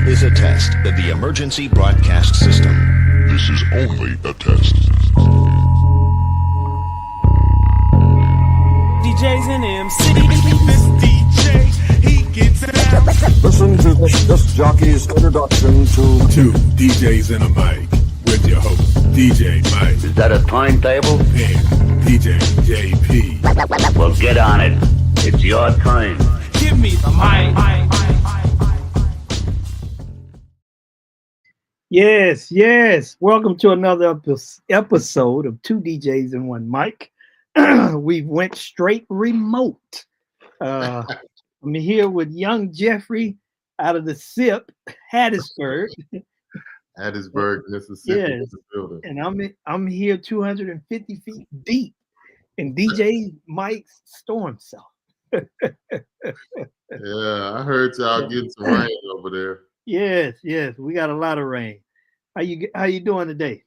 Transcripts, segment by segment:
is a test of the emergency broadcast system. This is only a test. DJs and MCs. This DJ, he gets down. Listen to this jockey's introduction to DJs and a mic with your host, DJ Mike. Is that a timetable? And DJ JP. Well, get on it. It's your time. Give me the mic. Yes. Welcome to another episode of Two DJs and One Mic. We went straight remote. I'm here with young Jeffrey out of the SIP, Hattiesburg. Hattiesburg, Mississippi. Yes. And I'm here 250 feet deep in DJ Mike's storm cell. Yeah, I heard y'all getting some rain over there. Yes, we got a lot of rain. How you doing today?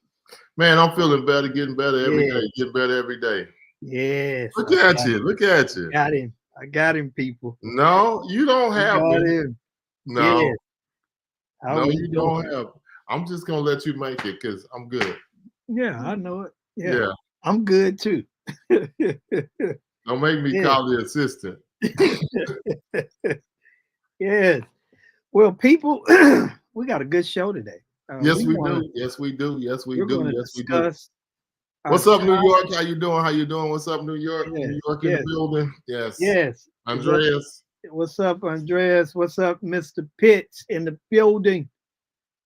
Man, I'm feeling better, getting better every day, getting better every day. Yes. Look at you. I got him, people. No, you don't have him. No. Yes. No, you don't have. I'm just gonna let you make it because I'm good. Yeah, I know it. Yeah. I'm good too. Don't make me call the assistant. Yes. Well, people, we got a good show today. Yes, we do. What's up, New York? How you doing? What's up, New York? Yes. New York in the building. Yes. Andreas. What's up, Andreas? What's up, Mr. Pitts in the building?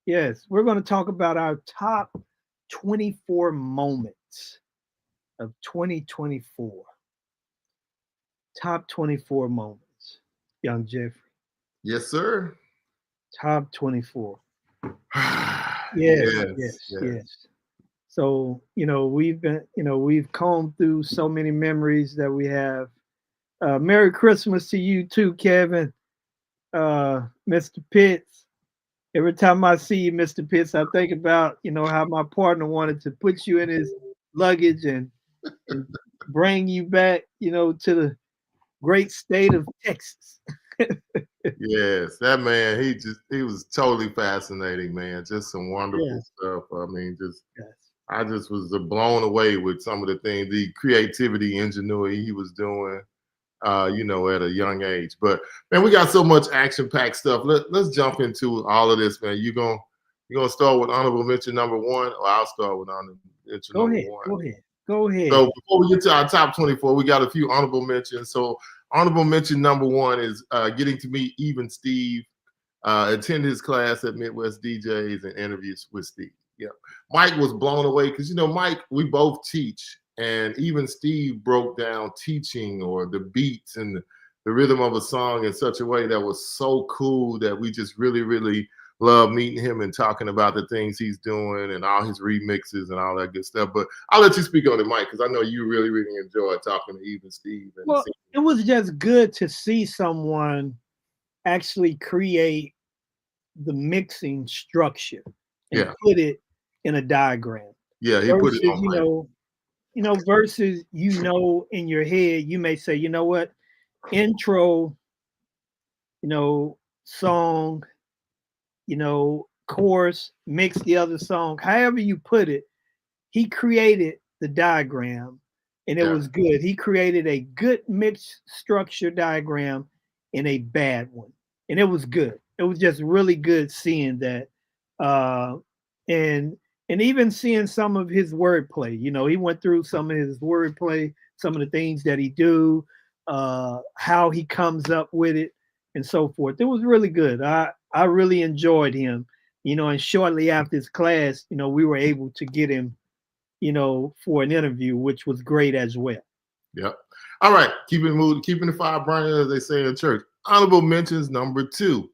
Yes, we're going to talk about our top 24 moments of 2024. Top 24 moments, young Jeffrey. Yes, sir. Top 24. Yes. So, we've combed through so many memories that we have. Merry Christmas to you too, Kevin. Mr. Pitts. Every time I see you, Mr. Pitts, I think about, how my partner wanted to put you in his luggage and bring you back, to the great state of Texas. Yes, that man, he was totally fascinating, man. Just some wonderful stuff. I mean, I just was blown away with some of the things, the creativity, ingenuity he was doing, at a young age. But man, we got so much action-packed stuff. Let's jump into all of this, man. You gonna start with honorable mention number one, or I'll start with honorable mention number one? Go ahead. So before we get to our top 24, we got a few honorable mentions. So honorable mention number one is getting to meet Even Steve, attend his class at Midwest DJs, and interviews with Steve. Yeah, Mike was blown away because Mike, we both teach, and even Steve broke down teaching or the beats and the rhythm of a song in such a way that was so cool that we just really, really love meeting him and talking about the things he's doing and all his remixes and all that good stuff. But I'll let you speak on it, Mike, because I know you really, really enjoyed talking to Even Steve. Well, it was just good to see someone actually create the mixing structure and put it in a diagram. Yeah, he put it on. Versus in your head, you may say, you know what, intro, song, chorus, mix the other song, however you put it. He created the diagram and it was good. He created a good mix structure diagram and a bad one. And it was good. It was just really good seeing that. And even seeing some of his wordplay. He went through some of his wordplay, some of the things that he do, how he comes up with it, and so forth. It was really good. I really enjoyed him, and shortly after his class, we were able to get him, for an interview, which was great as well. Yep. All right. Keeping the fire burning, as they say in church. Honorable mentions number two.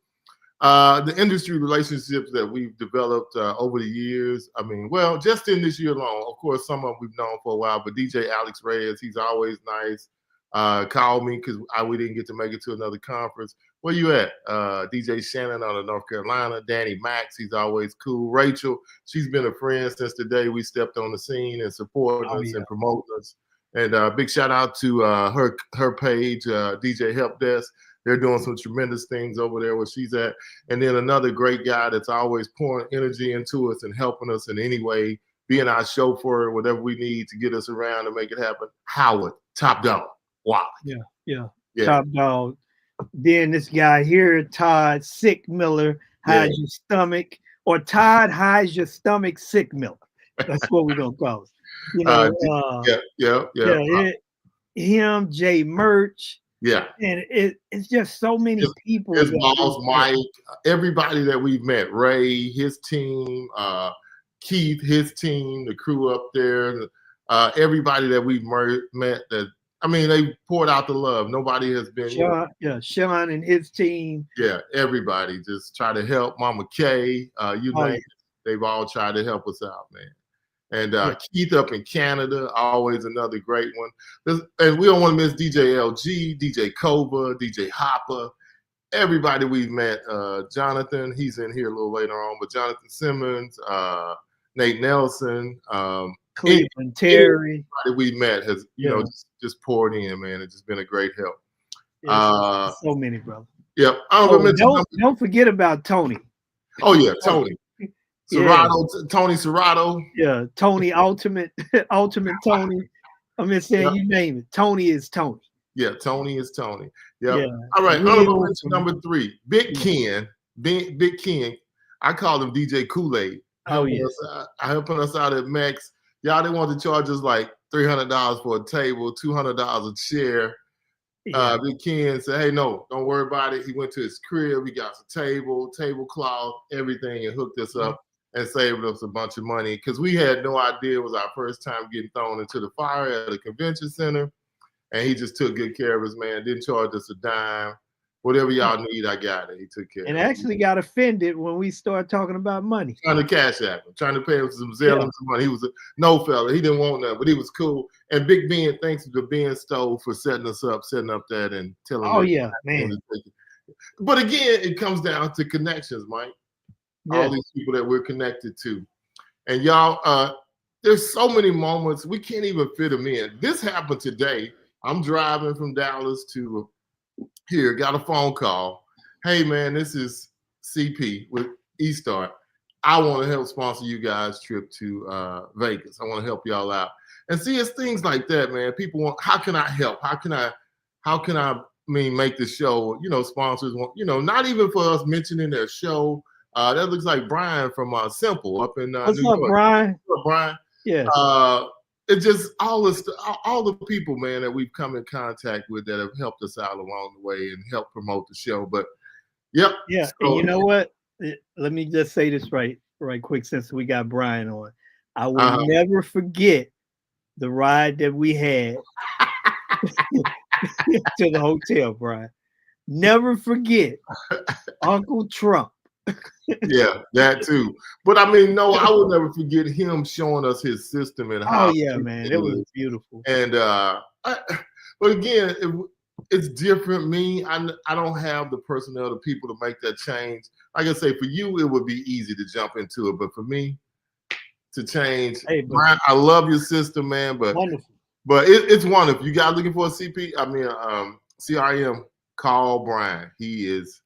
The industry relationships that we've developed over the years. I mean, well, just in this year alone, of course, some of them we've known for a while, but DJ Alex Reyes, he's always nice. Called me because we didn't get to make it to another conference. Where you at? DJ Shannon out of North Carolina. Danny Max, he's always cool. Rachel, she's been a friend since the day we stepped on the scene and supporting us and promoting us. And big shout out to her page, DJ Help Desk. They're doing some tremendous things over there where she's at. And then another great guy that's always pouring energy into us and helping us in any way, being our chauffeur, whatever we need to get us around and make it happen. Howard, top dog. Wow. Yeah. Yeah. Top dog. Then this guy here, Todd Sick Miller, hides your stomach, or Todd hides your stomach Sick Miller. That's what we're gonna call it. You know, him, Jay Merch. Yeah. And it's just so many people. His boss, Mike, everybody that we've met, Ray, his team, Keith, his team, the crew up there, everybody that we've met that, I mean, they poured out the love. Nobody has been. Sean and his team. Yeah, everybody just try to help. Mama Kay, name it, they've all tried to help us out, man. And Keith up in Canada, always another great one. And we don't want to miss DJ LG, DJ Kova, DJ Hopper, everybody we've met. Jonathan, he's in here a little later on, but Jonathan Simmons, Nate Nelson, Cleveland Terry. Everybody we met has, you know, just poured in, man. It's just been a great help. So many, brother. Yep. Don't forget about Tony. Oh yeah, Tony. Serrato, Tony Serrato. Yeah, Tony Ultimate Tony. I'm just saying, you name it. Tony is Tony. Yeah, Tony is Tony. Yep. Yeah. All right, honorable mention number 3. Big Ken. Big Ken. I call him DJ Kool-Aid. Helping us out at Max. Y'all didn't want to charge us like $300 for a table, $200 a chair. Big Ken said, hey, no, don't worry about it. He went to his crib. He got some tablecloth, everything, and hooked us up and saved us a bunch of money because we had no idea it was our first time getting thrown into the fire at a convention center. And he just took good care of us, man. Didn't charge us a dime. Whatever y'all need, I got it. He took care of it. And actually got offended when we started talking about money. Trying to cash app him, trying to pay him some Zelle and some money. He was no fella. He didn't want nothing, but he was cool. And Big Ben, thanks to Ben Stowe for setting up that and telling us. Oh, yeah, man. But again, it comes down to connections, Mike. All these people that we're connected to. And y'all, there's so many moments, we can't even fit them in. This happened today. I'm driving from Dallas to here, got a phone call. Hey, man, this is CP with eStart. I want to help sponsor you guys' trip to Vegas. I want to help y'all out. And see, it's things like that, man. People want, how can I help? How can I make the show, you know, sponsors want, you know, not even for us mentioning their show. That looks like Brian from Simple up in What's New up, York. Brian? What's up, Brian? Yeah. It's just all the people, man, that we've come in contact with that have helped us out along the way and helped promote the show. But yeah. So, and you know what? Let me just say this right quick since we got Brian on. I will never forget the ride that we had to the hotel, Brian. Never forget Uncle Trump. Yeah, that too. But I mean, no, I will never forget him showing us his system and how. Oh yeah, man, it was beautiful. And but again, it's different. Me, I don't have the personnel, the people to make that change. Like I say, for you, it would be easy to jump into it, but for me to change, Brian, I love your system, man. But wonderful. But it's wonderful. You guys looking for a CRM? Call Brian. He is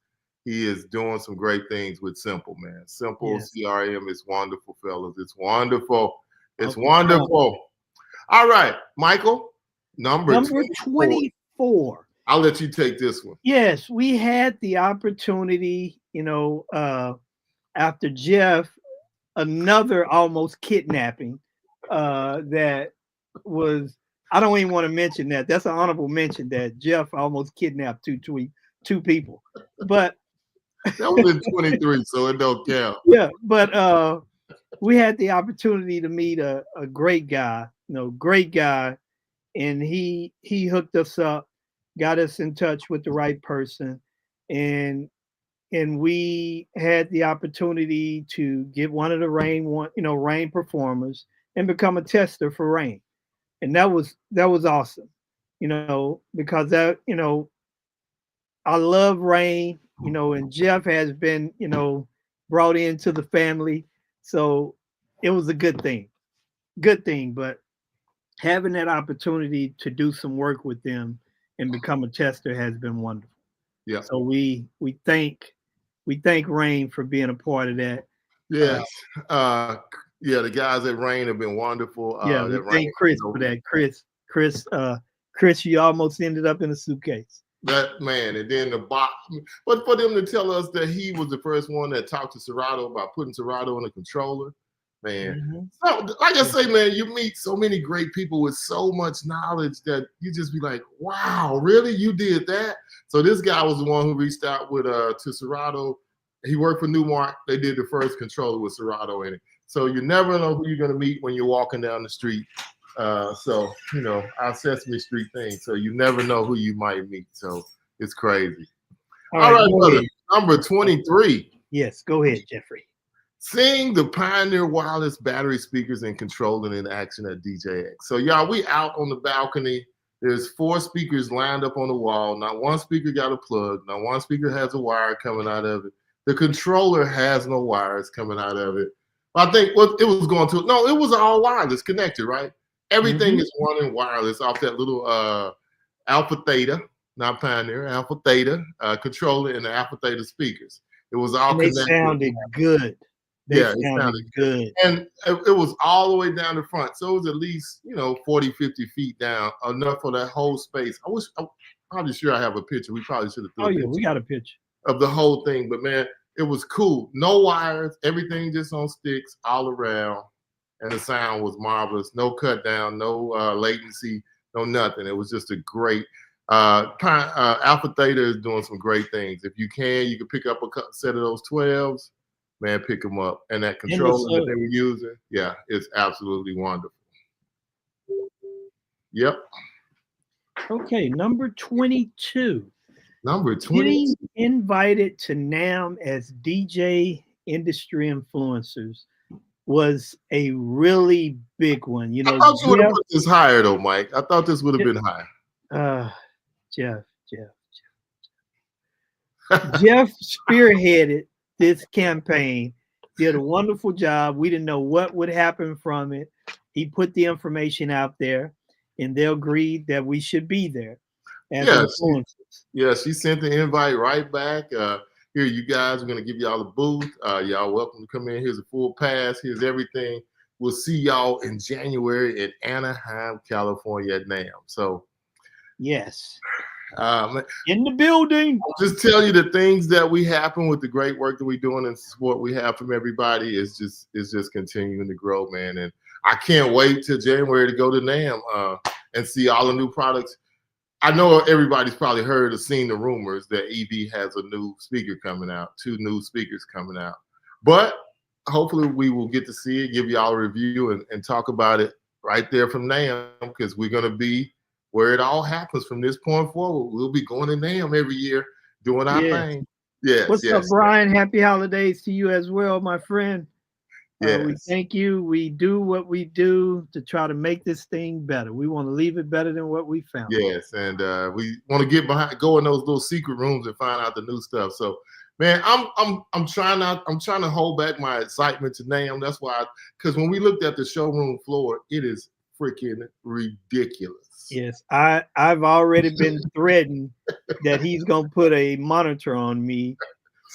doing some great things with Simple, man. Simple CRM is wonderful, fellas. It's wonderful. It's wonderful. All right, Michael, number 24. I'll let you take this one. Yes, we had the opportunity, you know, after Jeff, another almost kidnapping that was, I don't even want to mention that. That's an honorable mention that Jeff almost kidnapped two people. But that was in 23, so it don't count. Yeah, but we had the opportunity to meet a great guy, and he hooked us up, got us in touch with the right person, and we had the opportunity to get one of the Rain performers and become a tester for Rain, and that was awesome, you know, because that, you know, I love Rain. You know, and Jeff has been, you know, brought into the family. So it was a good thing. But having that opportunity to do some work with them and become a tester has been wonderful. Yeah. So we thank Rain for being a part of that. Yes. Yeah, the guys at Rain have been wonderful. Yeah, we thank Chris for that. Chris, you almost ended up in a suitcase. That man, and then the box. But for them to tell us that he was the first one that talked to Serato about putting Serato in a controller, man. So, like I say, man, you meet so many great people with so much knowledge that you just be like, wow, really? You did that? So this guy was the one who reached out with to Serato. He worked for Newmark. They did the first controller with Serato in it. So you never know who you're gonna meet when you're walking down the street. So you know, our Sesame Street thing. So you never know who you might meet. So it's crazy. All right, brother. Number 23. Yes, go ahead, Jeffrey. Seeing the Pioneer wireless battery speakers and controlling in action at DJX. So y'all, we out on the balcony. There's 4 speakers lined up on the wall. Not one speaker got a plug. Not one speaker has a wire coming out of it. The controller has no wires coming out of it. I think what it was going to, no, it was all wireless connected, right? Everything is running wireless off that little Alpha Theta, not Pioneer, Alpha Theta controller and the Alpha Theta speakers. It was all connected. They sounded good. It sounded good. And it was all the way down the front. So it was at least, 40, 50 feet down, enough for that whole space. I'm probably sure I have a picture. We probably should have threw a picture. We got a picture of the whole thing. But man, it was cool. No wires, everything just on sticks all around. And the sound was marvelous. No cut down, no latency, no nothing. It was just a great Alpha Theta is doing some great things. If you can pick up a set of those 12s. Man, pick them up. And that controller that they were using, yeah, it's absolutely wonderful. Yep. Okay, number 22. Number 20. Getting invited to NAMM as DJ industry influencers was a really big one. I thought you would have put this higher though, Mike. I thought this would have been higher. Jeff spearheaded this campaign, did a wonderful job. We didn't know what would happen from it. He put the information out there, and they agreed that we should be there as influencers. She sent the invite right back. Here, you guys, we're going to give y'all a booth. Y'all welcome to come in. Here's a full pass. Here's everything. We'll see y'all in January in Anaheim, California at NAMM. So, yes. In the building. I'll just tell you the things that we happen with the great work that we're doing and support we have from everybody is just continuing to grow, man. And I can't wait till January to go to NAMM and see all the new products. I know everybody's probably heard or seen the rumors that EV has a new speaker coming out, 2 new speakers coming out. But hopefully we will get to see it, give y'all a review and talk about it right there from NAMM, because we're going to be where it all happens from this point forward. We'll be going to NAMM every year doing our thing. Yes. What's up, Brian? Happy holidays to you as well, my friend. Yes. We thank you. We do what we do to try to make this thing better. We want to leave it better than what we found. Yes, and we want to get behind, go in those little secret rooms and find out the new stuff. So, man, I'm trying to hold back my excitement to NAMM. That's why, because when we looked at the showroom floor, it is freaking ridiculous. Yes, I've already been threatened that he's gonna put a monitor on me,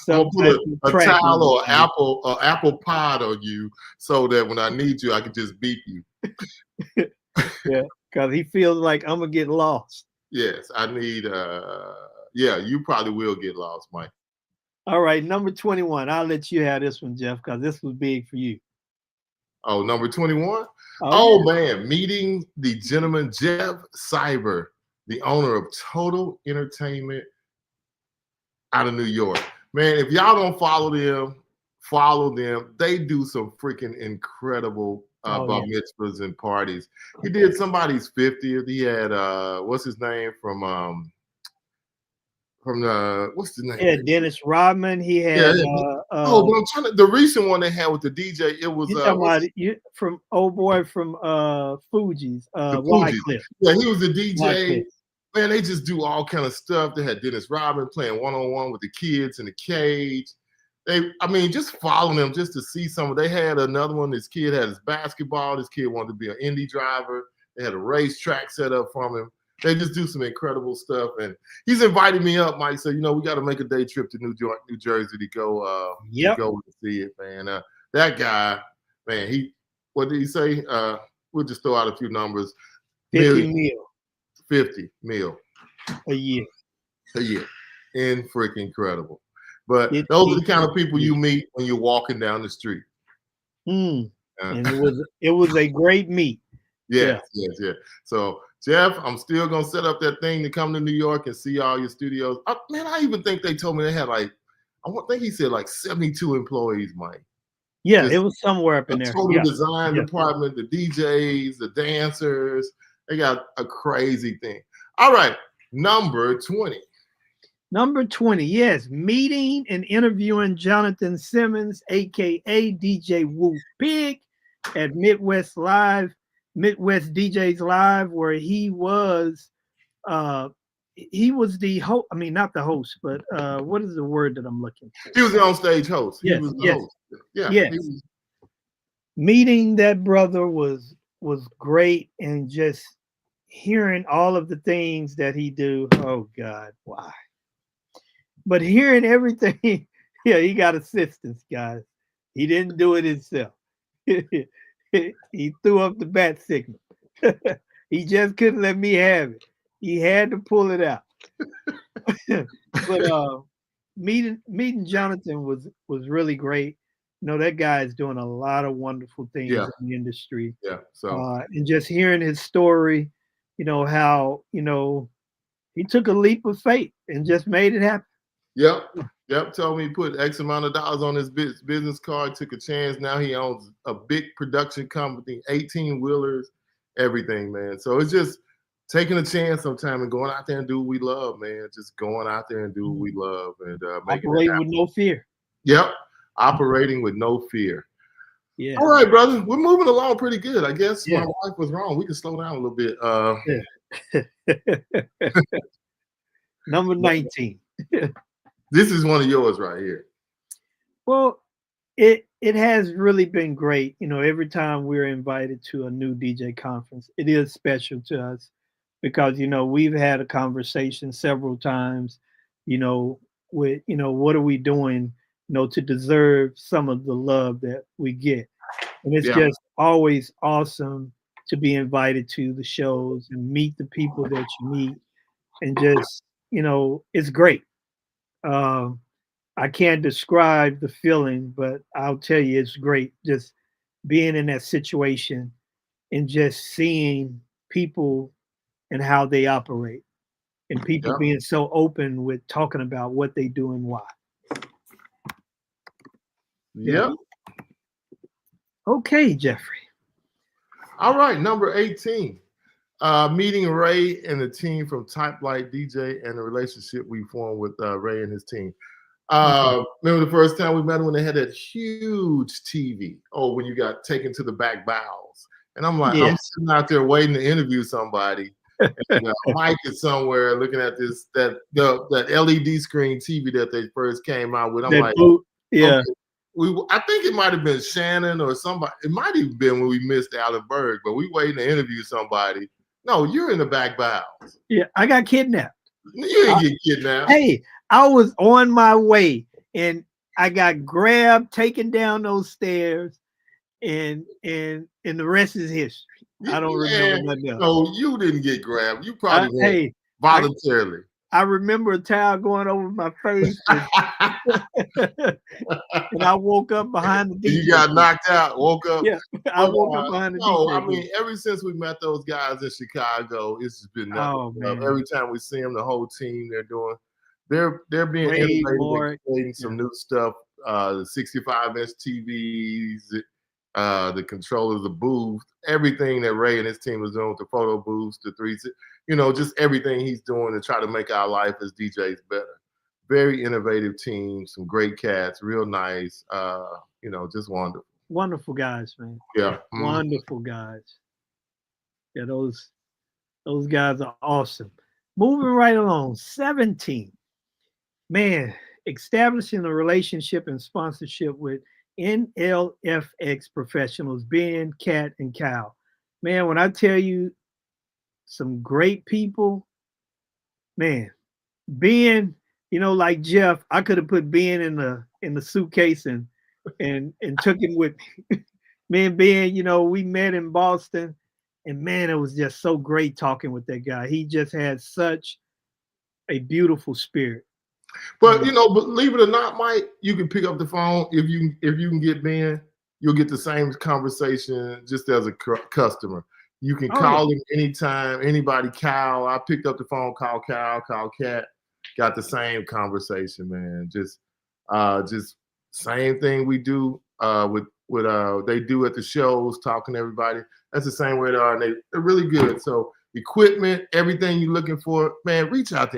so put a towel or apple pod on you, so that when I need you, I can just beep you. Yeah, because he feels like I'm gonna get lost. Yes, I need. You probably will get lost, Mike. All right, number 21. I'll let you have this one, Jeff, because this was big for you. Oh, number 21? Oh, man. Meeting the gentleman, Jeff Cyber, the owner of Total Entertainment out of New York. Man, if y'all don't follow them. They do some freaking incredible bar mitzvahs and parties. He did somebody's 50th. He had, what's his name what's the name? Yeah, Dennis Rodman. He had but I'm trying to, the recent one they had with the DJ, it was from Fuji's Wycliffe. Yeah, he was the DJ. Wycliffe. Man, they just do all kind of stuff. They had Dennis Rodman playing one-on-one with the kids in the cage. Just following them just to see some. They had another one. This kid had his basketball. This kid wanted to be an Indy driver. They had a racetrack set up for him. They just do some incredible stuff. And he's invited me up, Mike. So, we got to make a day trip to New Jersey to go and see it, man. That guy, man, what did he say? We'll just throw out a few numbers. 50 mil. 50 mil. A year. In freaking incredible. But those are the kind of people you meet when you're walking down the street. And it was a great meet. Yes. So, Jeff, I'm still gonna set up that thing to come to New York and see all your studios. I even think they told me they had I think he said 72 employees, Mike. Yeah, it was somewhere up in there. Total design department, the DJs, the dancers. They got a crazy thing. All right, number 20. Number 20, yes, meeting and interviewing Jonathan Simmons, aka DJ Woo Big, at Midwest DJs Live, where he was the host. I mean, not the host, but what is the word that I'm looking for? He was the on-stage host. Yes, he was the host. Yeah. Yes. Meeting that brother was great, and just hearing all of the things that he do. Oh God, why? But hearing everything, he got assistance, guys. He didn't do it himself. He threw up the bat signal. He just couldn't let me have it. He had to pull it out. But meeting Jonathan was really great. That guy is doing a lot of wonderful things in the industry. Yeah. So and just hearing his story, how he took a leap of faith and just made it happen. Yep. Told me he put X amount of dollars on his business card, took a chance. Now he owns a big production company, 18 wheelers, everything, man. So it's just taking a chance sometime and going out there and do what we love, man. Just going out there and do what we love and making it happen. With no fear. Yep. Operating with no fear. Yeah. All right, brother. We're moving along pretty good. I guess my wife was wrong. We can slow down a little bit. Number 19. This is one of yours right here. Well, it has really been great. Every time we're invited to a new DJ conference, it is special to us because, we've had a conversation several times, with, what are we doing, to deserve some of the love that we get. And it's just always awesome to be invited to the shows and meet the people that you meet. And just, it's great. I can't describe the feeling, but I'll tell you it's great just being in that situation and just seeing people and how they operate and people being so open with talking about what they do and why. Yep. Okay, Jeffrey. All right, number 18. Meeting Ray and the team from Type Light DJ and the relationship we formed with Ray and his team. Remember the first time we met them when they had that huge TV? Oh, when you got taken to the back bowels. And I'm like, I'm sitting out there waiting to interview somebody. And Mike is somewhere looking at that LED screen TV that they first came out with. I'm like, yeah. Okay. I think it might have been Shannon or somebody. It might have been when we missed Alan Berg, but we waiting to interview somebody. No, you're in the back bowels. Yeah, I got kidnapped. You didn't get kidnapped. Hey, I was on my way and I got grabbed, taken down those stairs, and the rest is history. I don't remember nothing else. No, you didn't get grabbed. You probably went voluntarily. I remember a towel going over my face, and I woke up behind the DJ. You got knocked out, woke up. Yeah, I woke up behind the DJ. No, I mean, ever since we met those guys in Chicago, it's just been nothing. Every time we see them, the whole team they're being innovative and creating some new stuff. The 65-inch TVs, the controllers, the booth, everything that Ray and his team was doing with the photo booths, the just everything he's doing to try to make our life as DJs better. Very innovative team, some great cats, real nice, just wonderful. Wonderful guys, man. Yeah. Wonderful guys. Yeah, those guys are awesome. Moving right along, 17. Man, establishing a relationship and sponsorship with NLFX professionals, Ben, Kat, and Kyle. Man, when I tell you some great people. Man, Ben, like Jeff, I could have put Ben in the suitcase and took him with me. Me and Ben, we met in Boston, and man, it was just so great talking with that guy. He just had such a beautiful spirit. But believe it or not, Mike, you can pick up the phone if you can get Ben, you'll get the same conversation just as a customer. You can call him anytime. Anybody, Cal. I picked up the phone, call Cal, call Cat, got the same conversation, man. Just same thing we do with they do at the shows, talking to everybody. That's the same way they are, and they're really good. So equipment, everything you're looking for, man, reach out to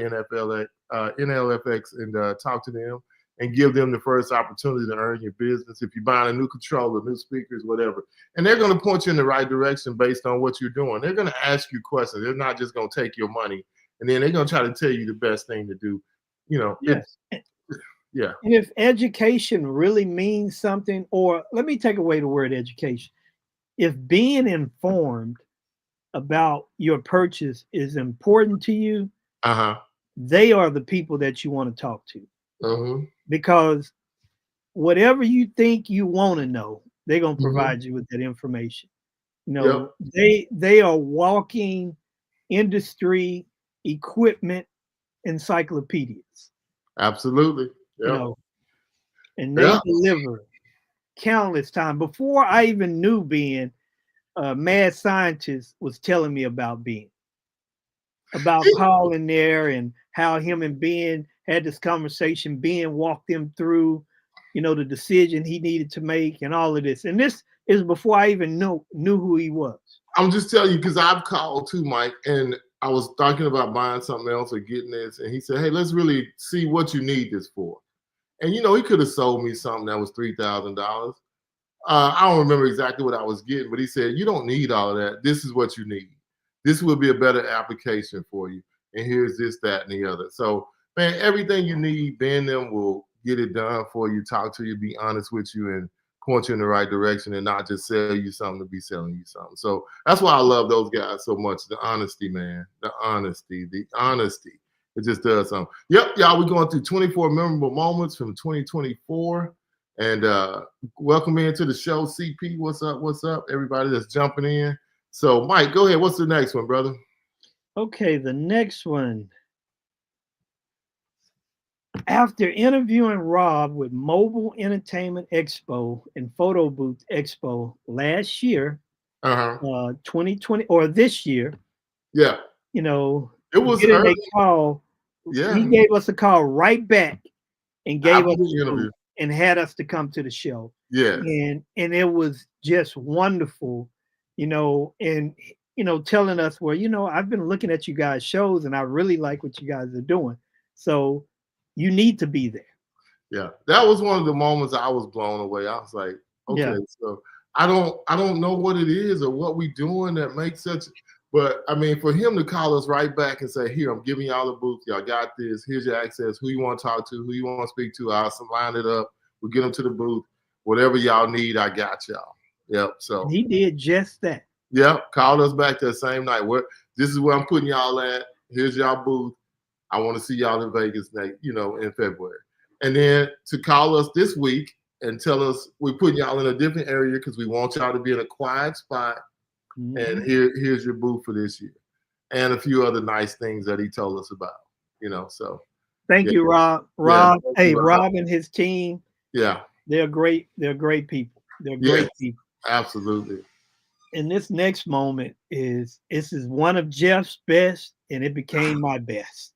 NLFX and talk to them and give them the first opportunity to earn your business. If you're buying a new controller, new speakers, whatever, and they're going to point you in the right direction based on what you're doing. They're going to ask you questions. They're not just going to take your money, and then they're going to try to tell you the best thing to do. Yes. Yeah. And if education really means something, or let me take away the word education. If being informed about your purchase is important to you, they are the people that you want to talk to. Because whatever you think you want to know, they're going to provide you with that information. They are walking industry equipment encyclopedias. Absolutely. And they deliver countless times. Before I even knew Ben, Mad Scientist was telling me about Ben, about calling there and how him and Ben had this conversation. Ben walked him through, the decision he needed to make and all of this. And this is before I even knew who he was. I'm just telling you, because I've called too, Mike, and I was talking about buying something else or getting this, and he said, hey, let's really see what you need this for. And, he could have sold me something that was $3,000. I don't remember exactly what I was getting, but he said, you don't need all of that. This is what you need. This will be a better application for you. And here's this, that, and the other. So, man, everything you need, Ben them will get it done for you, talk to you, be honest with you, and point you in the right direction and not just sell you something to be selling you something. So that's why I love those guys so much. The honesty, man. The honesty. It just does something. Yep, y'all, we're going through 24 memorable moments from 2024. And welcome into the show, CP. What's up? What's up? Everybody that's jumping in. So, Mike, go ahead. What's the next one, brother? Okay, the next one. After interviewing Rob with Mobile Entertainment Expo and Photo Booth Expo last year, 2020 or this year, it was a call. Yeah, he gave us a call right back and gave us the interview and had us to come to the show. Yeah, and it was just wonderful, and telling us, well, I've been looking at you guys' shows and I really like what you guys are doing. So you need to be there. Yeah, that was one of the moments I was blown away. I was like, okay, so I don't know what it is or what we doing that makes such. But I mean, for him to call us right back and say, here, I'm giving y'all the booth. Y'all got this. Here's your access. Who you want to talk to, who you want to speak to. I'll line it up. We'll get them to the booth. Whatever y'all need, I got y'all. Yep. So he did just that. Yep. Called us back that same night. This is where I'm putting y'all at. Here's y'all booth. I want to see y'all in Vegas next, in February. And then to call us this week and tell us we're putting y'all in a different area because we want y'all to be in a quiet spot. And here's your booth for this year. And a few other nice things that he told us about, so. Thank you, Rob. Rob, Rob and his team. Yeah. They're great. They're great people. They're great people. Absolutely. And this next moment is one of Jeff's best, and it became my best.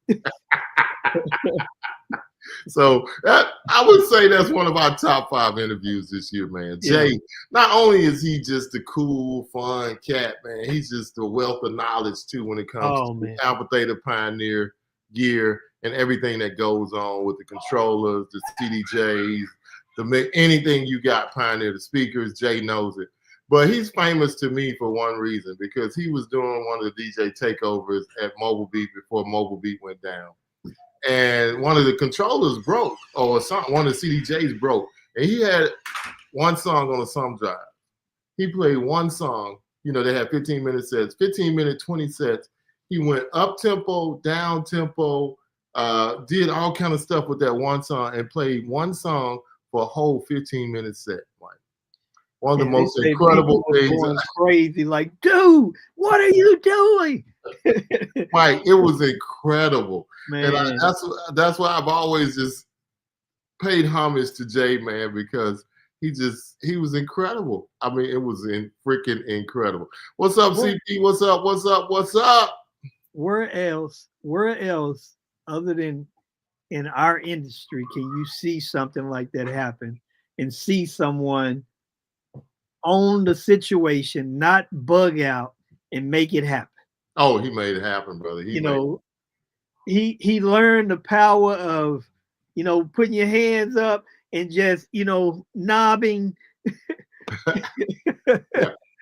So I would say that's one of our top 5 interviews this year, man. Jay, not only is he just a cool, fun cat, man, he's just a wealth of knowledge too when it comes to Alpha Theta Pioneer gear and everything that goes on with the controllers, the CDJs, anything you got Pioneer, the speakers. Jay knows it. But he's famous to me for one reason, because he was doing one of the DJ takeovers at Mobile Beat before Mobile Beat went down. And one of the controllers broke, or one of the CDJs broke. And he had one song on a thumb drive. He played one song. They had 15-minute sets, 15-minute, 20 sets. He went up tempo, down tempo, did all kind of stuff with that one song, and played one song for a whole 15-minute set. Like one of the And they most say incredible people were things. going crazy, like, dude, what are you doing? Mike, it was incredible. Man, And that's why I've always just paid homage to Jay, man, because he was incredible. I mean, it was freaking incredible. What's up, CP? What's up? What's up? What's up? Where else other than in our industry can you see something like that happen and see someone own the situation, not bug out and make it happen? Oh, he made it happen, brother. He learned the power of, putting your hands up and just, nobbing. Yeah.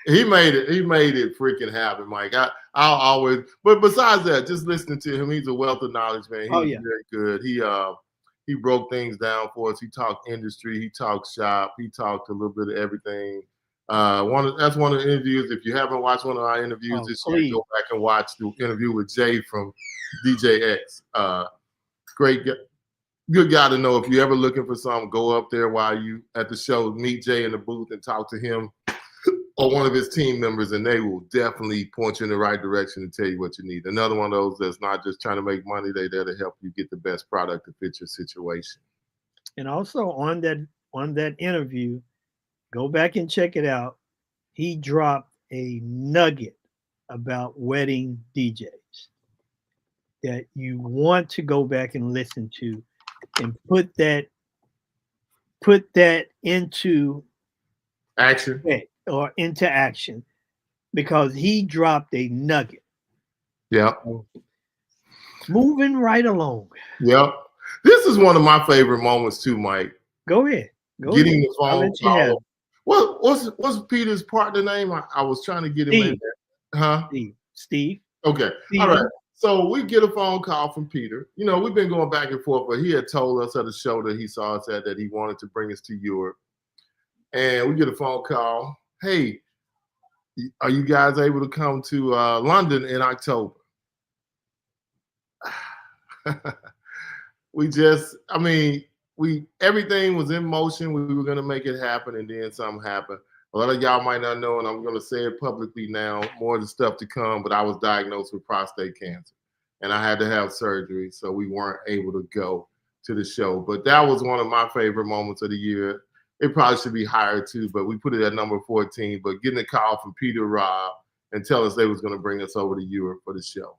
He made it freaking happen, Mike. I'll always, but besides that, just listening to him, he's a wealth of knowledge, man. He's very good. He broke things down for us. He talked industry, he talked shop, he talked a little bit of everything. That's one of the interviews. If you haven't watched one of our interviews this year, go back and watch the interview with Jay from DJX. Great, good guy to know. If you're ever looking for something, go up there while you at the show, meet Jay in the booth and talk to him or one of his team members, and they will definitely point you in the right direction and tell you what you need. Another one of those that's not just trying to make money, they're there to help you get the best product to fit your situation. And also on that interview, go back and check it out. He dropped a nugget about wedding DJs that you want to go back and listen to and put that into action because he dropped a nugget. Yeah. So, moving right along. Yep. This is one of my favorite moments too, Mike. Go ahead. Getting the phone call. What's Peter's partner name? I was trying to get him in there. Huh? Steve. Okay. Steven. All right. So we get a phone call from Peter. We've been going back and forth, but he had told us at a show that he saw us at that he wanted to bring us to Europe. And we get a phone call. Hey, are you guys able to come to London in October? Everything was in motion. We were going to make it happen, and then something happened. A lot of y'all might not know, and I'm going to say it publicly now, more of the stuff to come, but I was diagnosed with prostate cancer, and I had to have surgery, so we weren't able to go to the show. But that was one of my favorite moments of the year. It probably should be higher too, but we put it at number 14. But getting a call from Peter Robb and tell us they was going to bring us over to Europe for the show.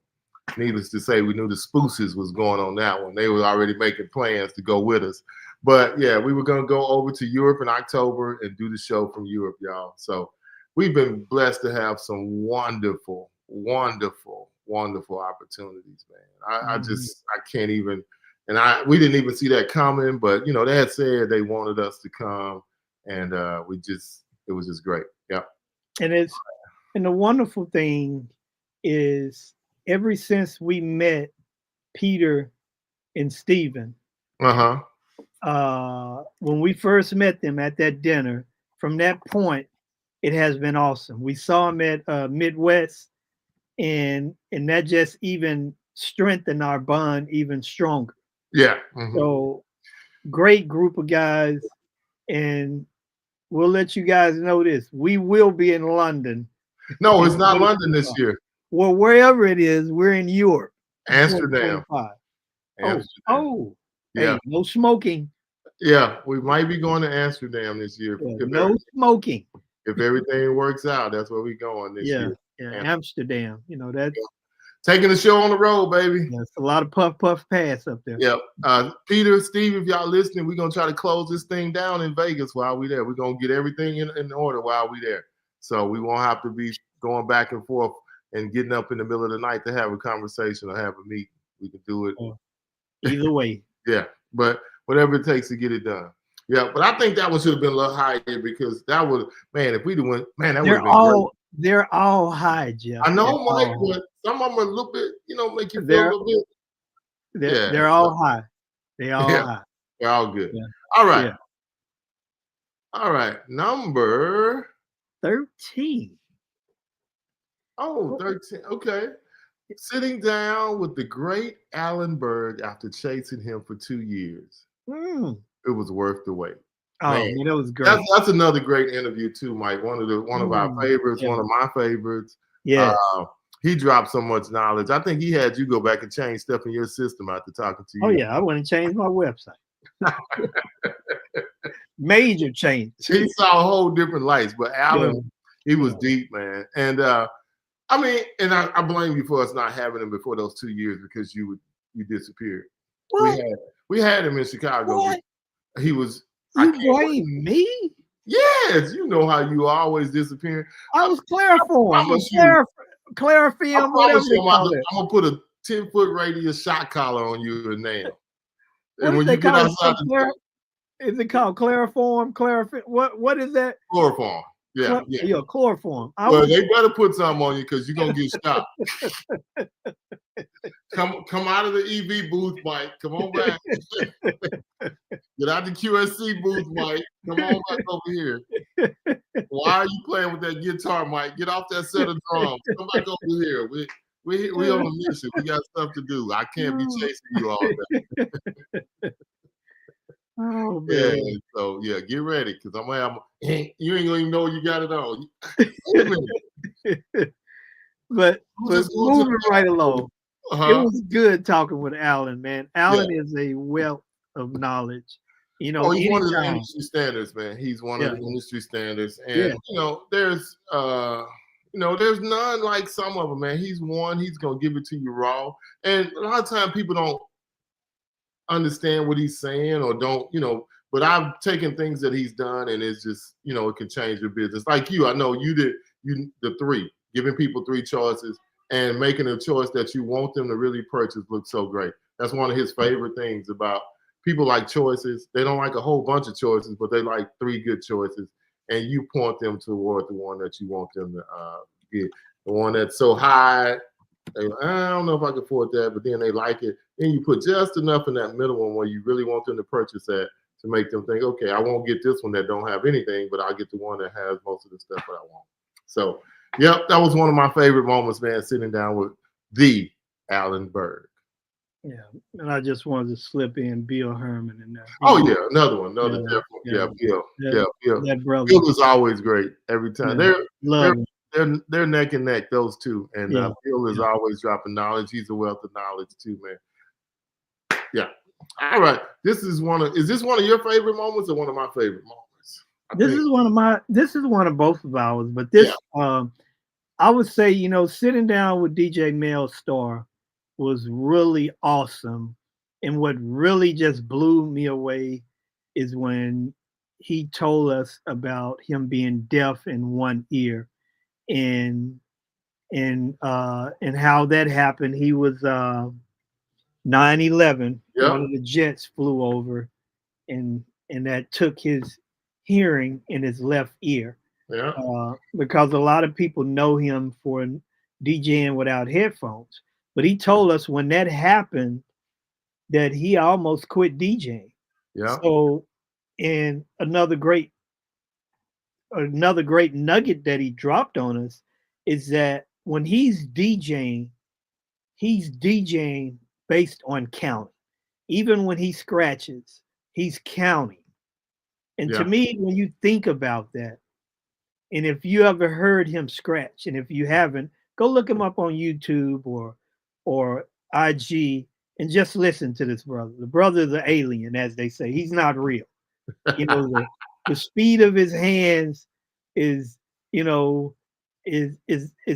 Needless to say, we knew the Spooses was going on that one. They were already making plans to go with us. But yeah, we were going to go over to Europe in October and do the show from Europe, y'all. So we've been blessed to have some wonderful, wonderful, wonderful opportunities, man. I can't even, and we didn't even see that coming, but they had said they wanted us to come, and it was just great. Yeah. And the wonderful thing is, ever since we met Peter and Steven, when we first met them at that dinner, from that point, it has been awesome. We saw them at Midwest, and that just even strengthened our bond even stronger. Yeah. So great group of guys, and we'll let you guys know this. We will be in London. No, it's not London this year. Well, wherever it is, we're in Europe. Amsterdam. Oh, yeah. Hey, no smoking. Yeah, we might be going to Amsterdam this year. No smoking. If everything works out, that's where we're going this year. Yeah, Amsterdam. That's taking the show on the road, baby. That's a lot of puff pass up there. Yep. Peter, Steve, if y'all listening, we're gonna try to close this thing down in Vegas while we're there. We're gonna get everything in order while we're there. So we won't have to be going back and forth and getting up in the middle of the night to have a conversation or have a meeting. We can do it either way. Yeah, but whatever it takes to get it done. Yeah, but I think that one should have been a little higher because that would, man, if we'd have went, man, that would have been great. They're all high, Jeff. I know, Mike, but some of them are a little bit, make you feel a little bit. They're all high. They're all high. They're all good. Yeah. All right. Yeah. All right. Number 13. Oh, 13. Okay. Sitting down with the great Alan Berg after chasing him for 2 years. Mm. It was worth the wait. Oh, Man, man, that was great. that's another great interview too, Mike. One of our favorites, yeah. one of my favorites. Yeah. He dropped so much knowledge. I think he had you go back and change stuff in your system after talking to you. Oh yeah, I went and changed my website. Major change. He saw a whole different lights, but Alan, he was deep, man. And I mean, and I blame you for us not having him before those 2 years because you disappeared. What? We had him in Chicago. What? He was. You blame me? Yes, you know how you always disappear. I was clariform, clarifilm, whatever they call it. I'm gonna put a 10-foot radius shot collar on you and now. What And when you get outside, is it called clariform? What is that? chloroform. Yeah, yeah. Chloroform. Well, they better put something on you because you're gonna get shot. Come out of the EV booth, Mike. Come on back. Get out the QSC booth, Mike. Come on back over here. Why are you playing with that guitar, Mike? Get off that set of drums. Come back over here. We on a mission. We got stuff to do. I can't be chasing you all day. Oh man. Yeah, so yeah, get ready because I'm gonna have you ain't gonna even know you got it on. but moving right along. Uh-huh. It was good talking with Alan, man. Alan is a wealth of knowledge. You know, he's one of the industry standards, man. He's one of the industry standards, and there's none like some of them, man. He's one. He's gonna give it to you raw, and a lot of times people don't understand what he's saying or don't, but I've taken things that he's done and it's just, it can change your business. Like you, I know you did the 3, giving people 3 choices and making a choice that you want them to really purchase looks so great. That's one of his favorite things about people like choices. They don't like a whole bunch of choices, but they like 3 good choices. And you point them toward the one that you want them to get. The one that's so high, I don't know if I can afford that, but then they like it. Then you put just enough in that middle one where you really want them to purchase that to make them think, okay, I won't get this one that don't have anything, but I'll get the one that has most of the stuff that I want. So, yep, that was one of my favorite moments, man, sitting down with the Alan Berg. Yeah, and I just wanted to slip in Bill Herman in there. Oh yeah, another one, Bill. Bill. That brother. Bill is always great every time. Yeah. They're neck and neck, those two. And Bill is always dropping knowledge. He's a wealth of knowledge too, man. Yeah. All right. Is this one of your favorite moments or one of my favorite moments? This is one of both of ours, but this I would say, sitting down with DJ Mel Star was really awesome. And what really just blew me away is when he told us about him being deaf in one ear and how that happened. He was 9/11. One of the jets flew over and that took his hearing in his left ear. Because a lot of people know him for DJing without headphones. But he told us when that happened that he almost quit DJing. Yeah. So, and another great nugget that he dropped on us is that when he's DJing based on counting. Even when he scratches, he's counting. And to me, when you think about that, and if you ever heard him scratch, and if you haven't, go look him up on YouTube or IG and just listen to this brother. The brother's an alien, as they say. He's not real. The speed of his hands is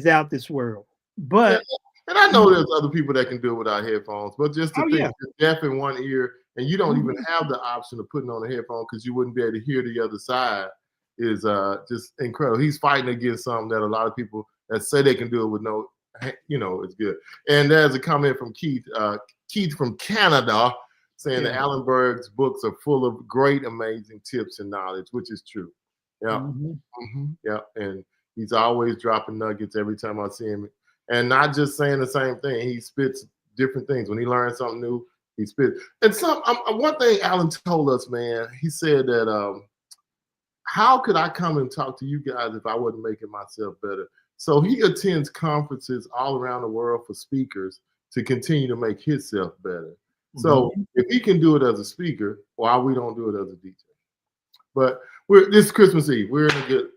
out this world. But and I know there's other people that can do it without headphones, but just to think you're deaf in one ear and you don't even have the option of putting on a headphone because you wouldn't be able to hear the other side is just incredible. He's fighting against something that a lot of people that say they can do it with no, it's good. And there's a comment from Keith from Canada saying that Alan Berg's books are full of great, amazing tips and knowledge, which is true. Yeah. Yeah. And he's always dropping nuggets every time I see him. And not just saying the same thing. He spits different things. When he learns something new, he spits. And one thing Alan told us, man, he said that how could I come and talk to you guys if I wasn't making myself better? So he attends conferences all around the world for speakers to continue to make himself better. So if he can do it as a speaker, why we don't do it as a DJ? But this Christmas Eve, we're in a good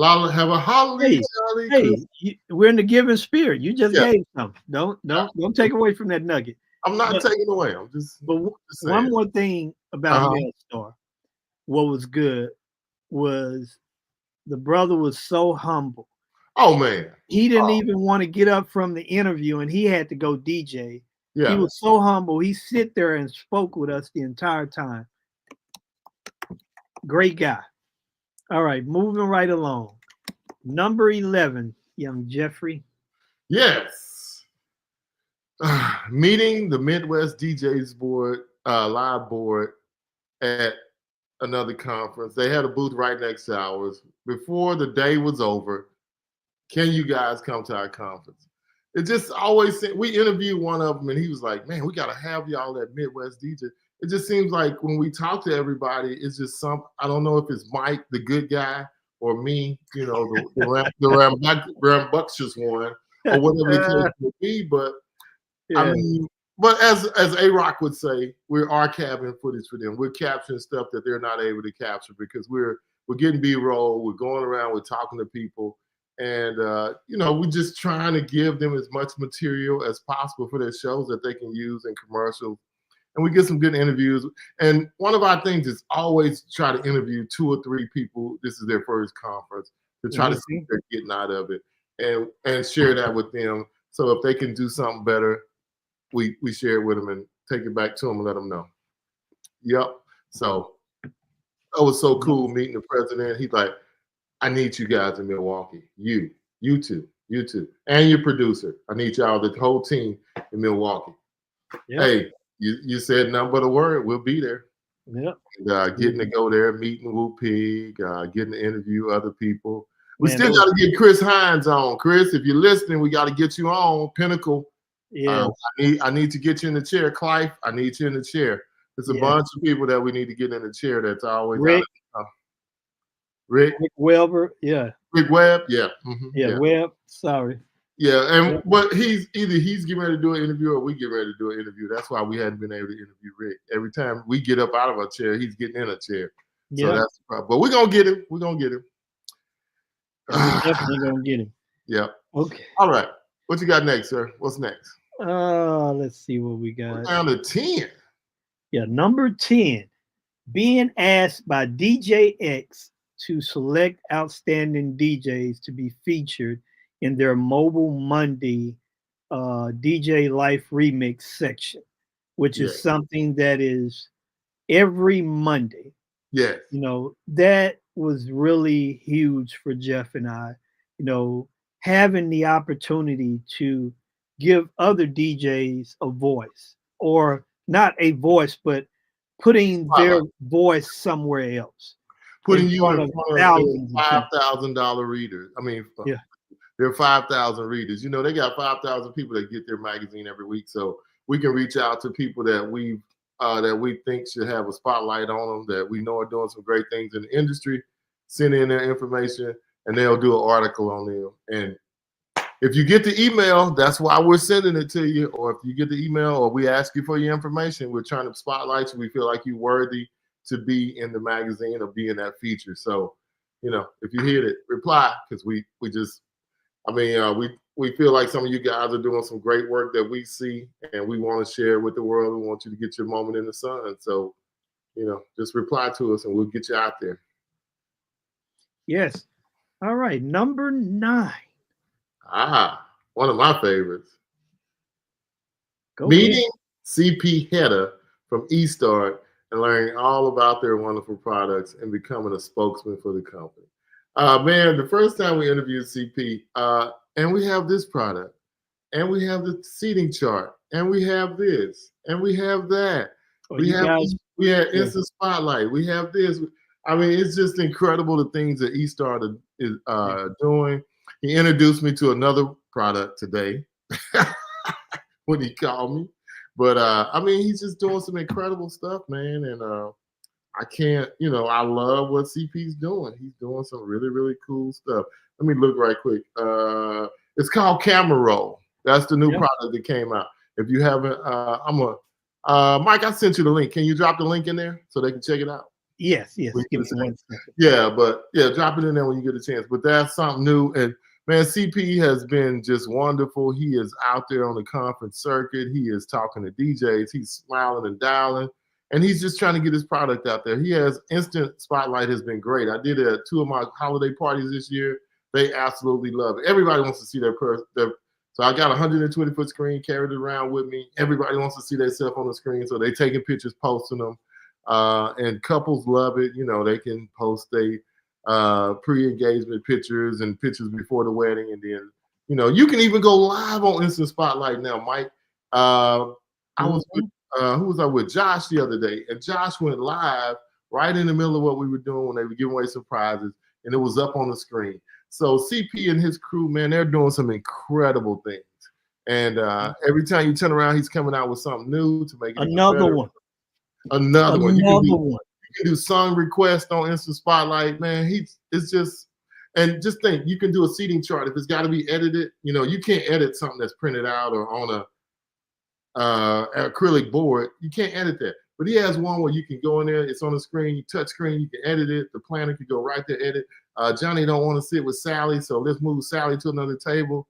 have a holly jolly Christmas. We're in the giving spirit. You just gave something. Don't take away from that nugget. I'm not taking away. I'm just. But one more thing about Star, what was good was the brother was so humble. Oh man, he didn't even want to get up from the interview, and he had to go DJ. Yeah, he was so humble. He sit there and spoke with us the entire time. Great guy. All right, moving right along. Number 11, young Jeffrey. Yes. Meeting the Midwest DJs board, live board at another conference. They had a booth right next to ours. Before the day was over, can you guys come to our conference? It just always, we interviewed one of them and he was like, man, we got to have y'all at Midwest DJ. It just seems like when we talk to everybody, it's just I don't know if it's Mike, the good guy, or me, you know, the rambunctious one, or whatever the case may be. But I mean, but as A-Rock would say, we're archiving footage for them. We're capturing stuff that they're not able to capture because we're getting B-roll. We're going around, we're talking to people. And, you know, we're just trying to give them as much material as possible for their shows that they can use in commercials. And we get some good interviews. And one of our things is always try to interview 2 or 3 people. This is their first conference to try to see what they're getting out of it and share that with them. So if they can do something better, we share it with them and take it back to them and let them know. Yep. So that was so cool meeting the president. He's like, I need you guys in Milwaukee. You two, and your producer. I need y'all, the whole team in Milwaukee. Yep. Hey, you said nothing but a word. We'll be there. Yep. And, getting to go there, meeting Woo Pig, getting to interview other people. We still got to get Chris Hines on. Chris, if you're listening, we got to get you on. Pinnacle. Yeah. I need to get you in the chair. Clive, I need you in the chair. There's a bunch of people that we need to get in the chair that's always Rick. Rick Weber, Rick Webb, Webb. Sorry. Yeah, and but he's getting ready to do an interview or we get ready to do an interview. That's why we hadn't been able to interview Rick. Every time we get up out of our chair, he's getting in a chair. So that's the problem. But we're gonna get him. We're gonna get him. We're definitely gonna get him. Yeah. Okay. All right. What you got next, sir? What's next? Let's see what we got. We're down to 10. Yeah, number 10. Being asked by DJ X to select outstanding DJs to be featured in their Mobile Monday DJ Life Remix section, which is something that is every Monday. Yes. You know, that was really huge for Jeff and I, you know, having the opportunity to give other DJs a voice, or not a voice, but putting their voice somewhere else. Putting you in front of $5,000 readers. I mean, there are 5,000 readers. You know, they got 5,000 people that get their magazine every week. So we can reach out to people that we think should have a spotlight on them, that we know are doing some great things in the industry, send in their information, and they'll do an article on them. And if you get the email, that's why we're sending it to you. Or if you get the email or we ask you for your information, we're trying to spotlight you. We feel like you're worthy to be in the magazine or be in that feature. So, you know, if you hear it, reply, because we feel like some of you guys are doing some great work that we see and we want to share with the world. We want you to get your moment in the sun. So, you know, just reply to us and we'll get you out there. Yes. All right. Number 9. One of my favorites. Meeting CP Hedda from eStart and learning all about their wonderful products and becoming a spokesman for the company. Man, the first time we interviewed CP, and we have this product, and we have the seating chart, and we have this, and we have that. We had Instant Spotlight. We have this. I mean, it's just incredible the things that eStart is doing. He introduced me to another product today when he called me. But I mean, he's just doing some incredible stuff, man. And I can't, I love what CP's doing. He's doing some really, really cool stuff. Let me look right quick. It's called Camera Roll. That's the new product that came out. If you haven't, Mike, I sent you the link. Can you drop the link in there so they can check it out? Yes. Give me 1 second. Yeah, but drop it in there when you get a chance. But that's something new. And man, CP has been just wonderful. He is out there on the conference circuit. He is talking to DJs. He's smiling and dialing. And he's just trying to get his product out there. He has instant spotlight has been great. I did it at 2 of my holiday parties this year. They absolutely love it. Everybody wants to see their so I got a 120-foot screen, carried it around with me. Everybody wants to see themselves on the screen, so they taking pictures, posting them. And couples love it. They can post pre-engagement pictures and pictures before the wedding, and then you can even go live on Instant Spotlight now, Mike. I was with, who was I with? Josh the other day, and Josh went live right in the middle of what we were doing when they were giving away some prizes, and it was up on the screen. So CP and his crew, man, they're doing some incredible things. And every time you turn around, he's coming out with something new to make it another one. Another one. You can do song requests on Instant Spotlight, man. It's just, and just think, you can do a seating chart if it's got to be edited. You can't edit something that's printed out or on a acrylic board. You can't edit that. But he has one where you can go in there. It's on the screen. You touch screen. You can edit it. The planner can go right there, edit. Johnny don't want to sit with Sally, so let's move Sally to another table.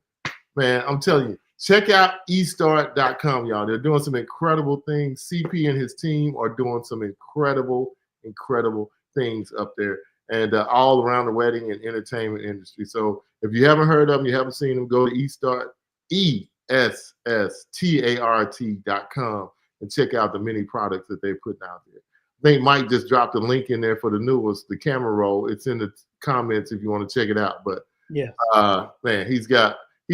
Man, I'm telling you, check out eStart.com, y'all. They're doing some incredible things. CP and his team are doing some incredible things up there, and all around the wedding and entertainment industry. So if you haven't heard of them, you haven't seen them, go to eStart, ESSTART.com, and check out the many products that they're putting out there. I think Mike just dropped a link in there for the newest, the Camera Roll. It's in the comments if you want to check it out. But man, he's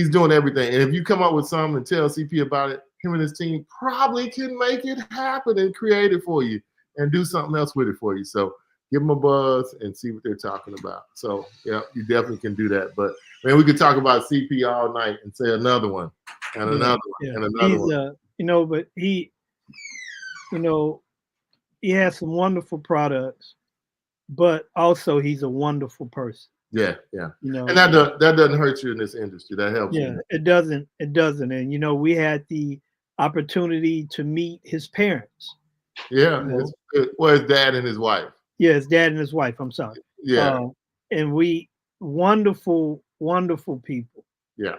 doing everything. And if you come up with something and tell CP about it, him and his team probably can make it happen and create it for you and do something else with it for you. So give them a buzz and see what they're talking about. So yeah, you definitely can do that. But man, we could talk about CP all night and say another one and another one and another one. But he has some wonderful products, but also he's a wonderful person. Yeah. And that doesn't hurt you in this industry. That helps. Yeah, it doesn't. And we had the opportunity to meet his parents. Yeah, his dad and his wife. Yeah, his dad and his wife. I'm sorry. Yeah. And we wonderful people. Yeah.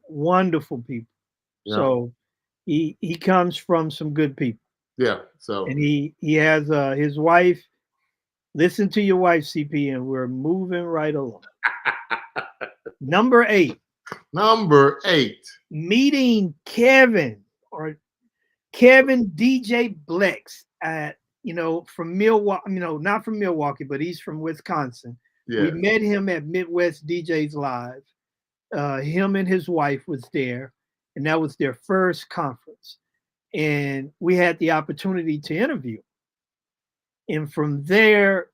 Wonderful people. Yeah. So he comes from some good people. Yeah. So and he has his wife. Listen to your wife, CP, and we're moving right along. Number 8. Meeting Kevin DJ Blex from Milwaukee. Not from Milwaukee, but he's from Wisconsin. Yeah. We met him at Midwest DJs Live. Him and his wife was there, and that was their first conference. And we had the opportunity to interview. And from there,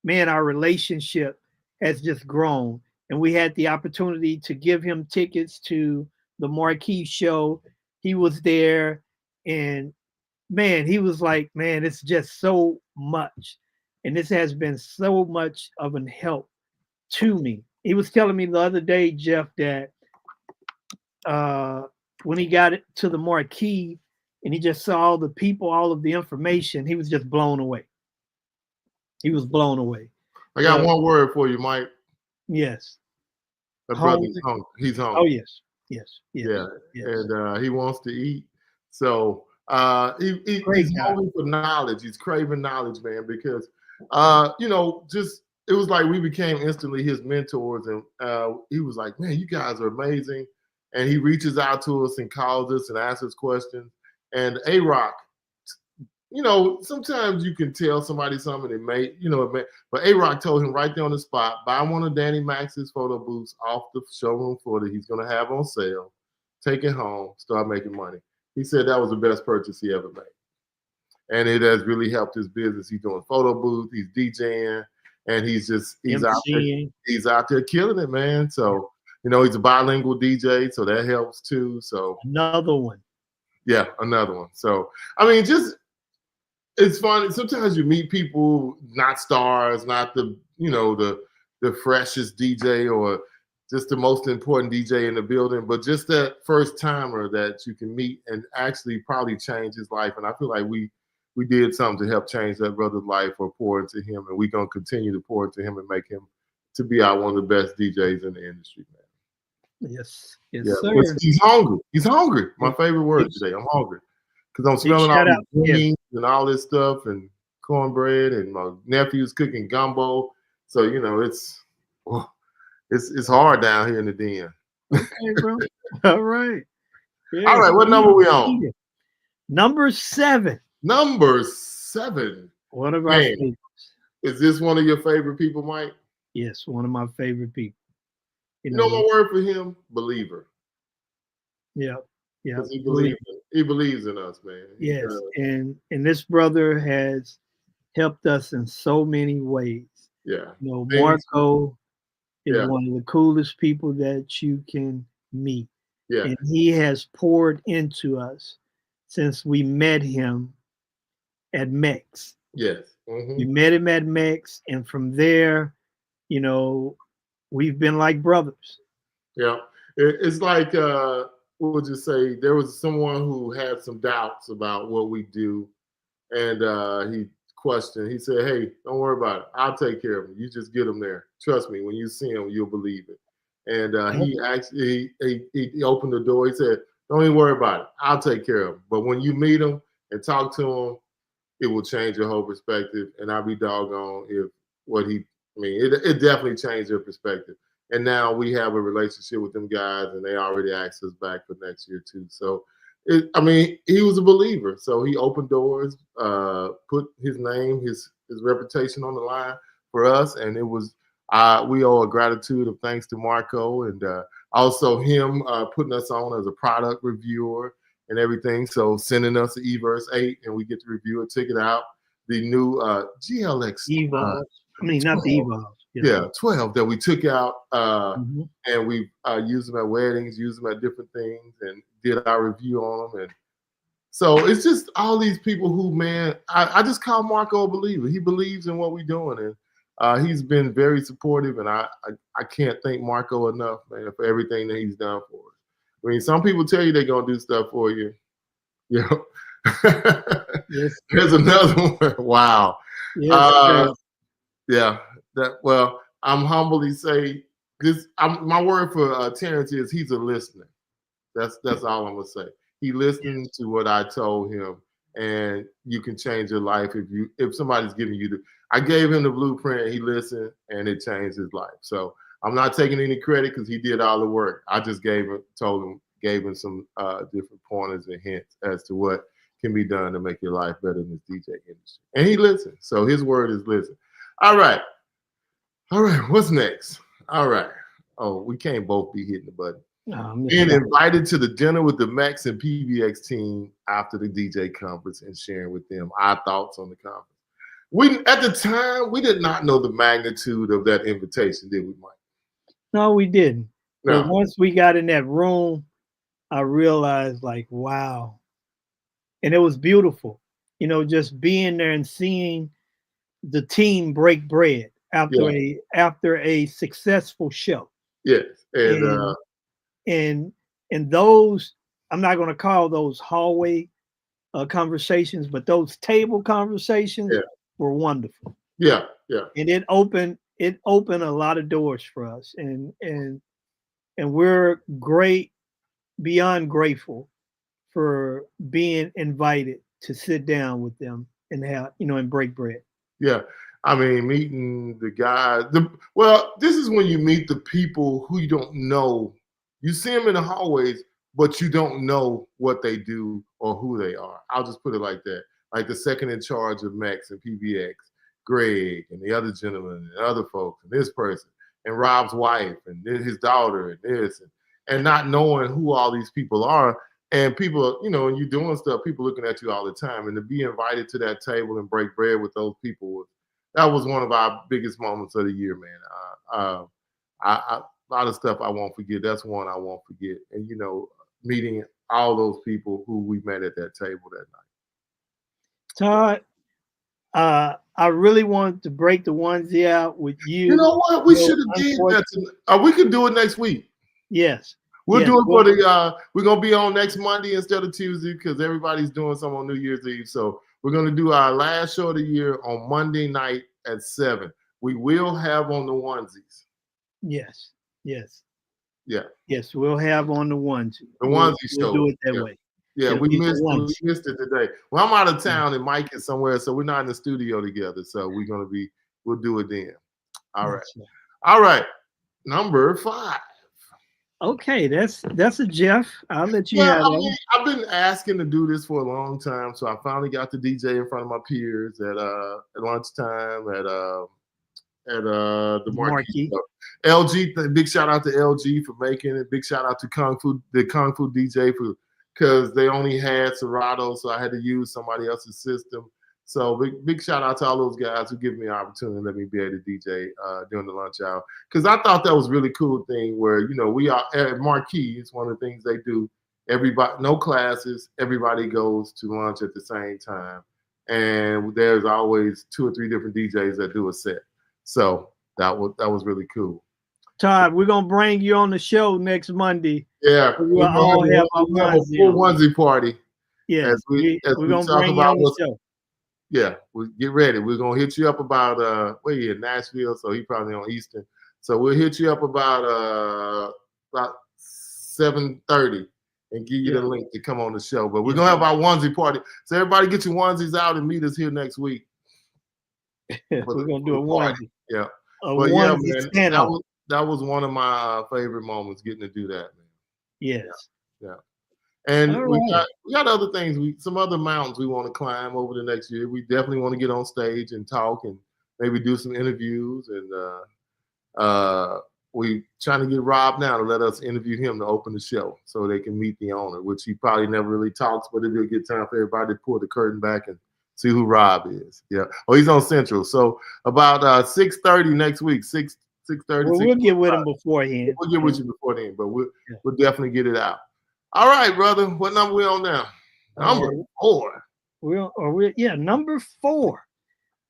man, our relationship has just grown. And we had the opportunity to give him tickets to the Marquee show. He was there, and man, he was like, man, it's just so much. And this has been so much of an help to me. He was telling me the other day, Jeff, that when he got it to the Marquee and he just saw all the people, all of the information, he was just blown away. He was blown away. I got one word for you, Mike. Yes. The brother's hungry. He's hungry. Oh, yes. Yeah. And he wants to eat. So he's hungry for knowledge. He's craving knowledge, man, because, it was like we became instantly his mentors. And he was like, man, you guys are amazing. And he reaches out to us and calls us and asks us questions. And A-Rock, sometimes you can tell somebody something but A-Rock told him right there on the spot, buy one of Danny Max's photo booths off the showroom floor that he's going to have on sale, take it home, start making money. He said that was the best purchase he ever made. And it has really helped his business. He's doing photo booth, he's DJing, and he's out there killing it, man. So, he's a bilingual DJ, so that helps too. So another one. Yeah, another one. So, I mean, it's funny. Sometimes you meet people, not stars, not the the freshest DJ or just the most important DJ in the building, but just that first timer that you can meet and actually probably change his life. And I feel like we did something to help change that brother's life or pour into him, and we're gonna continue to pour into him and make him to be one of the best DJs in the industry, man. Yes, yes, Yeah, sir. but he's hungry. He's hungry. My favorite word today. I'm hungry because I'm smelling all these greens and all this stuff and cornbread, and my nephew's cooking gumbo. So it's hard down here in the den. Okay, bro. All right. Yeah, all right. What number we on? Number 7. Number 7. One of our favorites. Is this one of your favorite people, Mike? Yes, one of my favorite people. You know my word for him? Believer. Yeah. Yeah. He believes in us, man. Yes. And this brother has helped us in so many ways. Yeah. Marco is one of the coolest people that you can meet. Yeah. And he has poured into us since we met him at Mex. Yes. Mm-hmm. We met him at Mex, and from there, we've been like brothers. Yeah. It's like what would you say? There was someone who had some doubts about what we do, and he questioned. He said, "Hey, don't worry about it. I'll take care of him. You just get him there. Trust me. When you see him, you'll believe it." And he actually he opened the door. He said, "Don't even worry about it. I'll take care of him. But when you meet him and talk to him, it will change your whole perspective. And I'll be doggone if it definitely changed your perspective." And now we have a relationship with them guys, and they already asked us back for next year too. So, he was a believer. So he opened doors, put his name, his reputation on the line for us, and it was we owe a gratitude of thanks to Marco, and also him putting us on as a product reviewer and everything. So sending us the eVerse 8, and we get to review it, check it out. The new GLX Evolve. Not the Evolve. Yeah, 12 that we took out, and we used them at weddings, used them at different things, and did our review on them. And so it's just all these people who, man, I just call Marco a believer. He believes in what we're doing, and he's been very supportive. And I can't thank Marco enough, man, for everything that he's done for us. I mean, some people tell you they're gonna do stuff for you. Yes. There's another one. Wow. Yes, yeah. I'm humbly say this. My word for Terrence is he's a listener. That's all I'm gonna say. He listened to what I told him, and you can change your life if somebody's giving you I gave him the blueprint. He listened, and it changed his life. So I'm not taking any credit because he did all the work. I just gave him some different pointers and hints as to what can be done to make your life better in this DJ industry. And he listened. So his word is listen. All right. What's next? All right. Oh, we can't both be hitting the button. Being invited to the dinner with the Max and PBX team after the DJ conference and sharing with them our thoughts on the conference. At the time, we did not know the magnitude of that invitation, did we, Mike? No, we didn't. No. But once we got in that room, I realized, like, wow. And it was beautiful, just being there and seeing the team break bread after a successful show. Yes. And those, I'm not going to call those hallway conversations, but those table conversations were wonderful. Yeah. And it opened a lot of doors for us, and we're beyond grateful for being invited to sit down with them and have and break bread. Yeah. I mean, meeting the guys. This is when you meet the people who you don't know. You see them in the hallways, but you don't know what they do or who they are. I'll just put it like that. Like the second in charge of Max and PBX, Greg, and the other gentleman, and other folks, and this person, and Rob's wife, and his daughter, and this, and not knowing who all these people are. And people, and you're doing stuff, people looking at you all the time. And to be invited to that table and break bread with those people, that was one of our biggest moments of the year, man. A lot of stuff I won't forget. That's one I won't forget. And, meeting all those people who we met at that table that night. Todd, I really wanted to break the onesie out with you. You know what? We So, should have did that. unfortunately- We could do it next week. Yes. We'll yes, do it well, for the. We're gonna be on next Monday instead of Tuesday because everybody's doing some on New Year's Eve. So we're gonna do our last show of the year on Monday night at 7. We will have on the onesies. Yes. Yes. Yeah. Yes. We'll have on the onesie. The onesie We'll show. do it that Yeah. way. Yeah, It'll we be the missed it today. Well, I'm out of town and Mike is somewhere, so we're not in the studio together. So we'll do it then. All right. Gotcha. All right. Number 5. Okay, that's a Jeff. I'll let you Yeah, have I that. mean, I've been asking to do this for a long time, so I finally got the DJ in front of my peers at lunchtime at the Marquee. Marquee. LG, big shout out to LG for making it. Big shout out to the Kung Fu DJ because they only had Serato, so I had to use somebody else's system. So big shout out to all those guys who give me an opportunity and let me be able to DJ during the lunch hour. Because I thought that was a really cool thing where, we are at Marquee. It's one of the things they do. Everybody, no classes. Everybody goes to lunch at the same time. And there's always 2 or 3 different DJs that do a set. So that was really cool. Todd, we're gonna bring you on the show next Monday. Yeah. We'll all have a full onesie party. Yes, we're gonna talk bring you about on the show. Yeah, we get ready. We're gonna hit you up about where you in Nashville, so he probably on Eastern. So we'll hit you up about 7:30 and give you the link to come on the show. But we're gonna have our onesie party. So everybody get your onesies out and meet us here next week. We're gonna do a onesie. Yeah. But yeah, man, that was one of my favorite moments getting to do that, man. Yes. Yeah. And All we right. got other things. Some other mountains we want to climb over the next year. We definitely want to get on stage and talk and maybe do some interviews. And we trying to get Rob now to let us interview him to open the show so they can meet the owner, which he probably never really talks, but it'll be a good time for everybody to pull the curtain back and see who Rob is. Yeah. Oh, he's on Central. So about 6:30 next week. 6:30. Well, we'll get with him beforehand. We'll get with you before then, but we'll definitely get it out. All right, brother. What number we on now? Number 4. Number 4.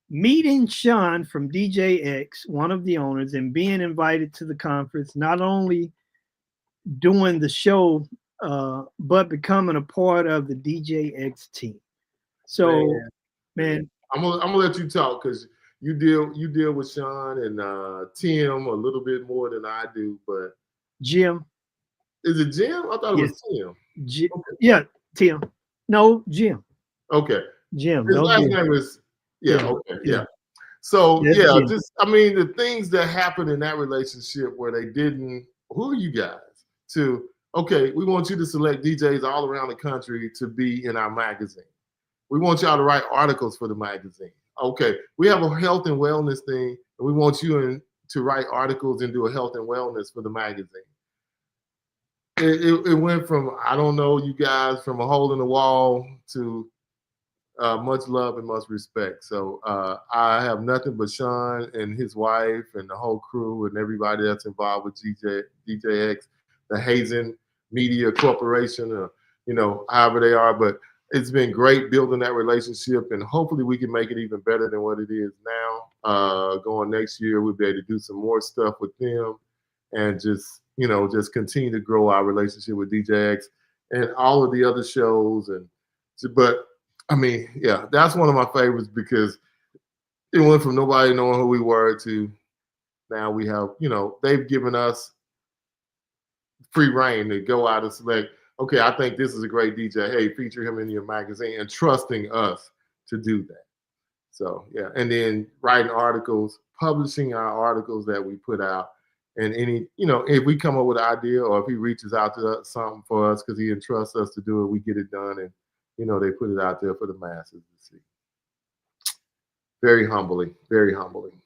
Meeting Sean from DJ X, one of the owners, and being invited to the conference, not only doing the show, but becoming a part of the DJ X team. So, man, I'm gonna let you talk because you deal with Sean and Tim a little bit more than I do, but Jim. Is it Jim? I thought it was Tim. Okay. Yeah, Tim. No, Jim. Okay. Jim. His last name is okay. Yeah. So Jim. The things that happened in that relationship where they didn't. Who are you guys? We want you to select DJs all around the country to be in our magazine. We want y'all to write articles for the magazine. Okay. We have a health and wellness thing, and we want you to write articles and do a health and wellness for the magazine. It went from, I don't know, you guys, from a hole in the wall to much love and much respect. So I have nothing but Sean and his wife and the whole crew and everybody that's involved with DJ X, the Hazen Media Corporation, or, however they are. But it's been great building that relationship, and hopefully we can make it even better than what it is now. Going next year, we'll be able to do some more stuff with them and just continue to grow our relationship with DJ X and all of the other shows. But that's one of my favorites because it went from nobody knowing who we were to now we have, they've given us free reign to go out and select, okay, I think this is a great DJ. Hey, feature him in your magazine, and trusting us to do that. So, yeah. And then writing articles, publishing our articles that we put out. And if we come up with an idea or if he reaches out to us, something for us because he entrusts us to do it, we get it done. And, they put it out there for the masses to see. Very humbling, very humbling.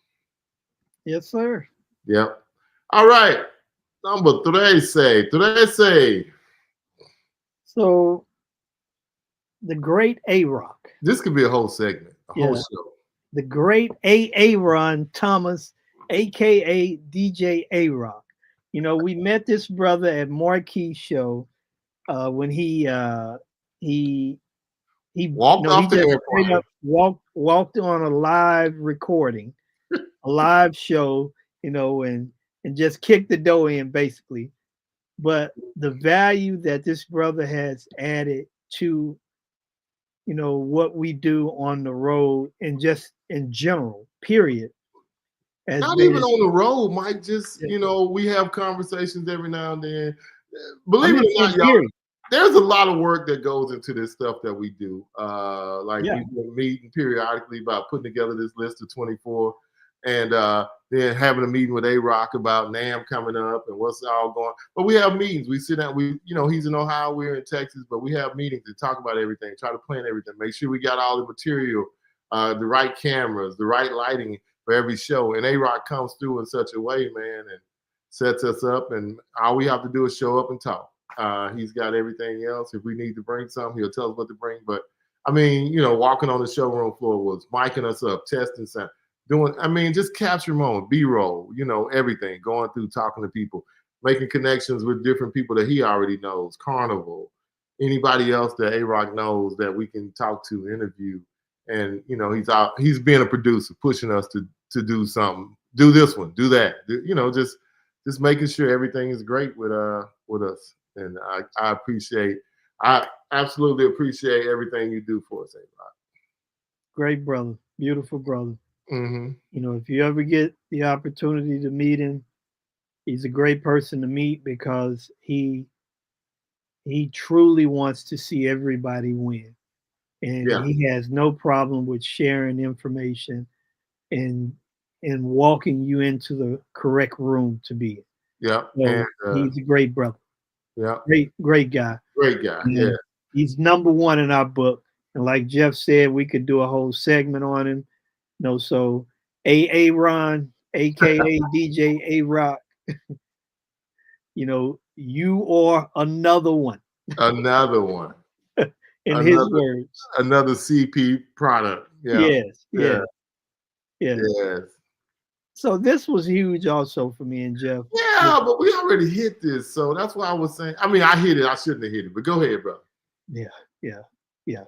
Yes, sir. Yep. All right. Number 13. So, the great A-Rock. This could be a whole segment, whole show. The great Aaron Thomas, a.k.a. DJ A-Rock. We met this brother at Marquee show when he he Walked off the just airplane. straight up walked on a live recording, a live show, and just kicked the door in basically. But the value that this brother has added to what we do on the road and just in general, period, has Not been even on the road, Mike. Just we have conversations every now and then. Believe it or not, y'all, period. there's a lot of work that goes into this stuff that we do. We've been meeting periodically about putting together this list of 24, and then having a meeting with A-Rock about NAMM coming up and what's all going. But we have meetings. We sit down. He's in Ohio, we're in Texas, but we have meetings to talk about everything, try to plan everything, make sure we got all the material, the right cameras, the right lighting for every show. And A-Rock comes through in such a way, man, and sets us up. And all we have to do is show up and talk. He's got everything else. If we need to bring something, he'll tell us what to bring. But I mean, walking on the showroom floor was micing us up, testing something, just capture moment, B-roll, everything, going through, talking to people, making connections with different people that he already knows, Carnival, anybody else that A-Rock knows that we can talk to, interview. And, he's being a producer, pushing us to do something, do this one, do that, just making sure everything is great with us. And I absolutely appreciate everything you do for us, A-Rock. Great brother, beautiful brother. Mm-hmm. If you ever get the opportunity to meet him, he's a great person to meet because he truly wants to see everybody win. And he has no problem with sharing information and walking you into the correct room to be in. Yeah. So he's a great brother. Yeah. Great guy. Great guy. And yeah. He's number one in our book. And like Jeff said, we could do a whole segment on him. So Ron, aka DJ A-Rock, you are another one. Another one. In his words. Another CP product. Yeah. Yes. So this was huge also for me and Jeff. Yeah, but we already hit this. So that's why I was saying, I hit it. I shouldn't have hit it, but go ahead, bro. Yeah.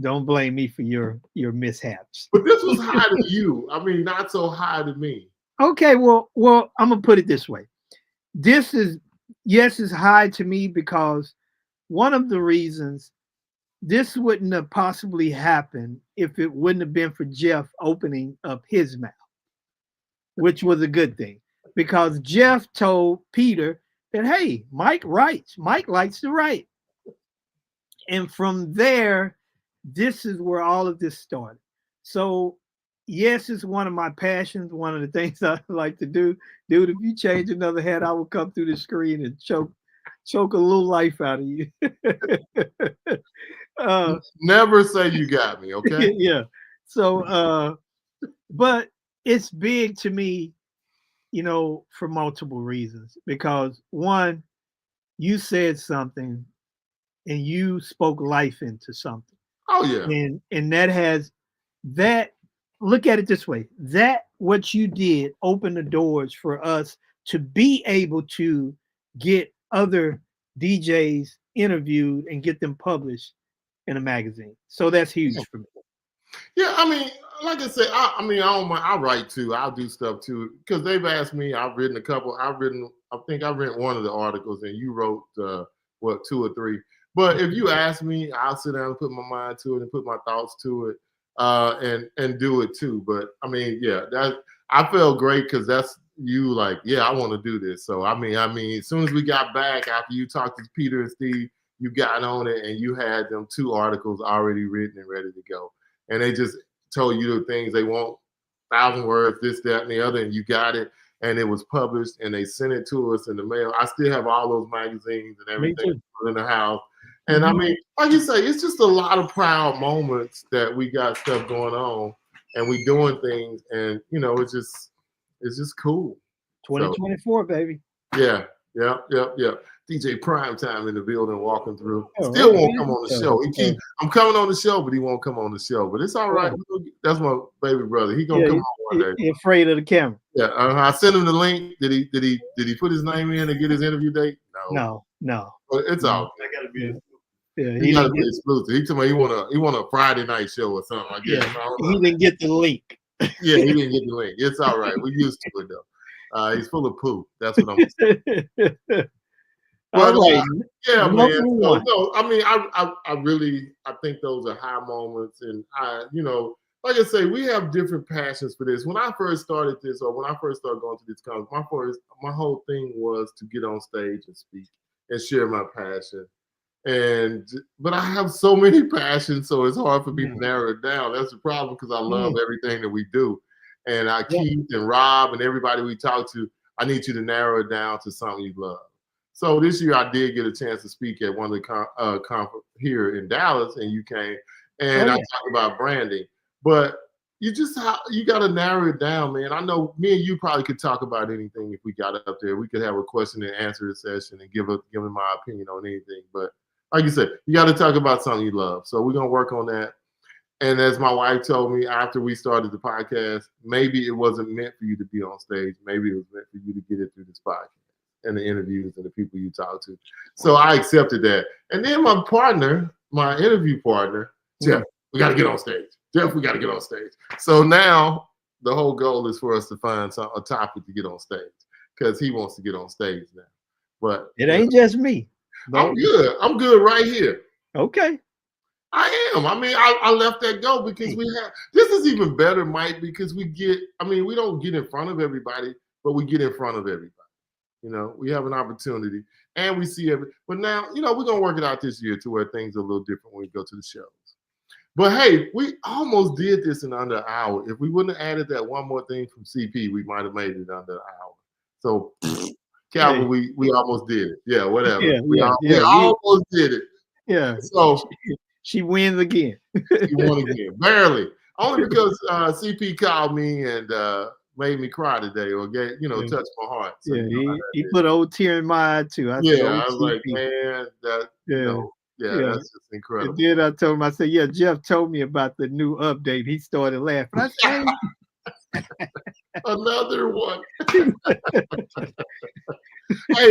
Don't blame me for your mishaps. But this was high to you. Not so high to me. Okay, well, I'm gonna put it this way. This is high to me because one of the reasons this wouldn't have possibly happened if it wouldn't have been for Jeff opening up his mouth, which was a good thing because Jeff told Peter that, hey, Mike writes. Mike likes to write. And from there, this is where all of this started. So, yes, it's one of my passions, one of the things I like to do. Dude, if you change another hat, I will come through the screen and choke a little life out of you. Never say you got me, okay? Yeah. So, but it's big to me, for multiple reasons. Because one, you said something and you spoke life into something. Oh yeah. And that look at it this way. That what you did opened the doors for us to be able to get other DJs interviewed and get them published in a magazine. So that's huge for me. Yeah, like I said, I write too. I'll do stuff too because they've asked me. I've written a couple. I think I written one of the articles, and you wrote 2 or 3. But if you ask me, I'll sit down and put my mind to it and put my thoughts to it, and do it too. But I felt great because that's you. Like, yeah, I want to do this. So as soon as we got back after you talked to Peter and Steve, you got on it and you had them 2 articles already written and ready to go. And they just told you the things they want, 1,000 words, this, that, and the other, and you got it. And it was published, and they sent it to us in the mail. I still have all those magazines and everything in the house. And like you say, it's just a lot of proud moments that we got stuff going on, and we doing things, and it's just cool. 2024, baby. Yeah. DJ Primetime in the building, walking through. Still won't come on the show. I'm coming on the show, but he won't come on the show. But it's all right. That's my baby brother. He gonna come on one day. He's afraid of the camera. Yeah, I sent him the link. Did he put his name in and get his interview date? No. But it's all. That gotta be. Yeah, He got to be exclusive. He told me he want a Friday night show or something. I guess. yeah, he didn't get the link. Yeah, he didn't get the link. It's all right. We used to it though. He's full of poop. That's what I'm saying. All right. Yeah, Number man. So, one. no, I mean, I think those are high moments, and like I say, we have different passions for this. When I first started this, or when I first started going to this conference, my whole thing was to get on stage and speak and share my passion. But I have so many passions, so it's hard for me to narrow it down. That's the problem because I love everything that we do. And Keith and Rob and everybody we talk to, I need you to narrow it down to something you love. So this year I did get a chance to speak at one of the conference here in Dallas, and you came, and I talked about branding. But you got to narrow it down, man. I know me and you probably could talk about anything if we got up there. We could have a question and answer session and give them my opinion on anything. But like you said, you got to talk about something you love. So we're going to work on that. And as my wife told me after we started the podcast, maybe it wasn't meant for you to be on stage. Maybe it was meant for you to get it through this podcast and the interviews and the people you talk to. So I accepted that. And then my interview partner, Jeff, we got to get on stage. Jeff, we got to get on stage. So now the whole goal is for us to find a topic to get on stage because he wants to get on stage now. But it ain't just me. I'm good. I'm good right here. Okay. I am. I mean, I left that go because this is even better, Mike, because we don't get in front of everybody, but we get in front of everybody. We have an opportunity and we see but now, we're going to work it out this year to where things are a little different when we go to the shows. But hey, we almost did this in under an hour. If we wouldn't have added that one more thing from CP, we might have made it under an hour. So, Calvin, we almost did it. Yeah, whatever. We almost did it. Yeah. So she wins again. She won again, barely. Only because CP called me and made me cry today, or touched my heart. So, he put an old tear in my eye too. I was like, man, that's just incredible. And then I told him, I said, yeah, Jeff told me about the new update. He started laughing. I said, another one. Hey,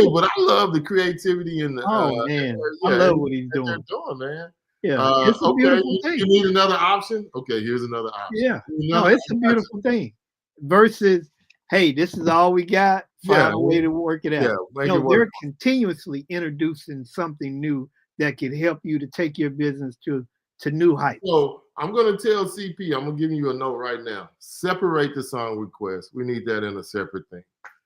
but I love the creativity and the man. I love what he's doing. They're doing, man. Yeah, it's a beautiful thing. You need another option? Okay, here's another option. Yeah, it's a beautiful thing. Versus, hey, this is all we got. Find a way to work it out. Yeah, they're continuously introducing something new that can help you to take your business to new heights. So I'm going to tell CP, I'm going to give you a note right now. Separate the song request. We need that in a separate thing.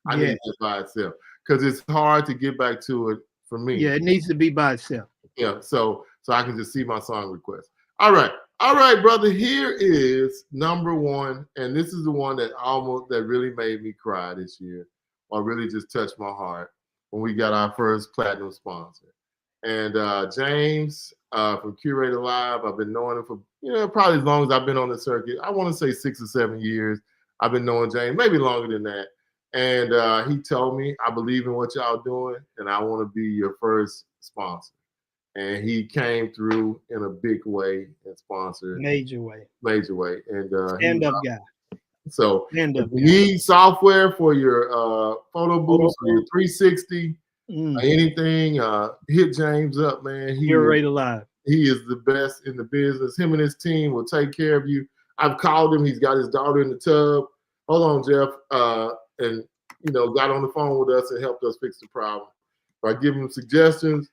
I need it by itself because it's hard to get back to it for me. Yeah, it needs to be by itself. Yeah, so I can just see my song request. All right, brother. Here is number one, and this is the one that really made me cry this year, or really just touched my heart when we got our first platinum sponsor. And James from Curator Live, I've been knowing him for probably as long as I've been on the circuit. I want to say 6 or 7 years. I've been knowing James, maybe longer than that. And he told me, I believe in what y'all doing, and I want to be your first sponsor. And he came through in a big way and sponsored. Major way. And stand-up guy. So if you need software for your photo booths, or your 360, anything, hit James up, man. Curator Live. He is the best in the business. Him and his team will take care of you. I've called him. He's got his daughter in the tub. Hold on, Jeff. And got on the phone with us and helped us fix the problem. By giving him suggestions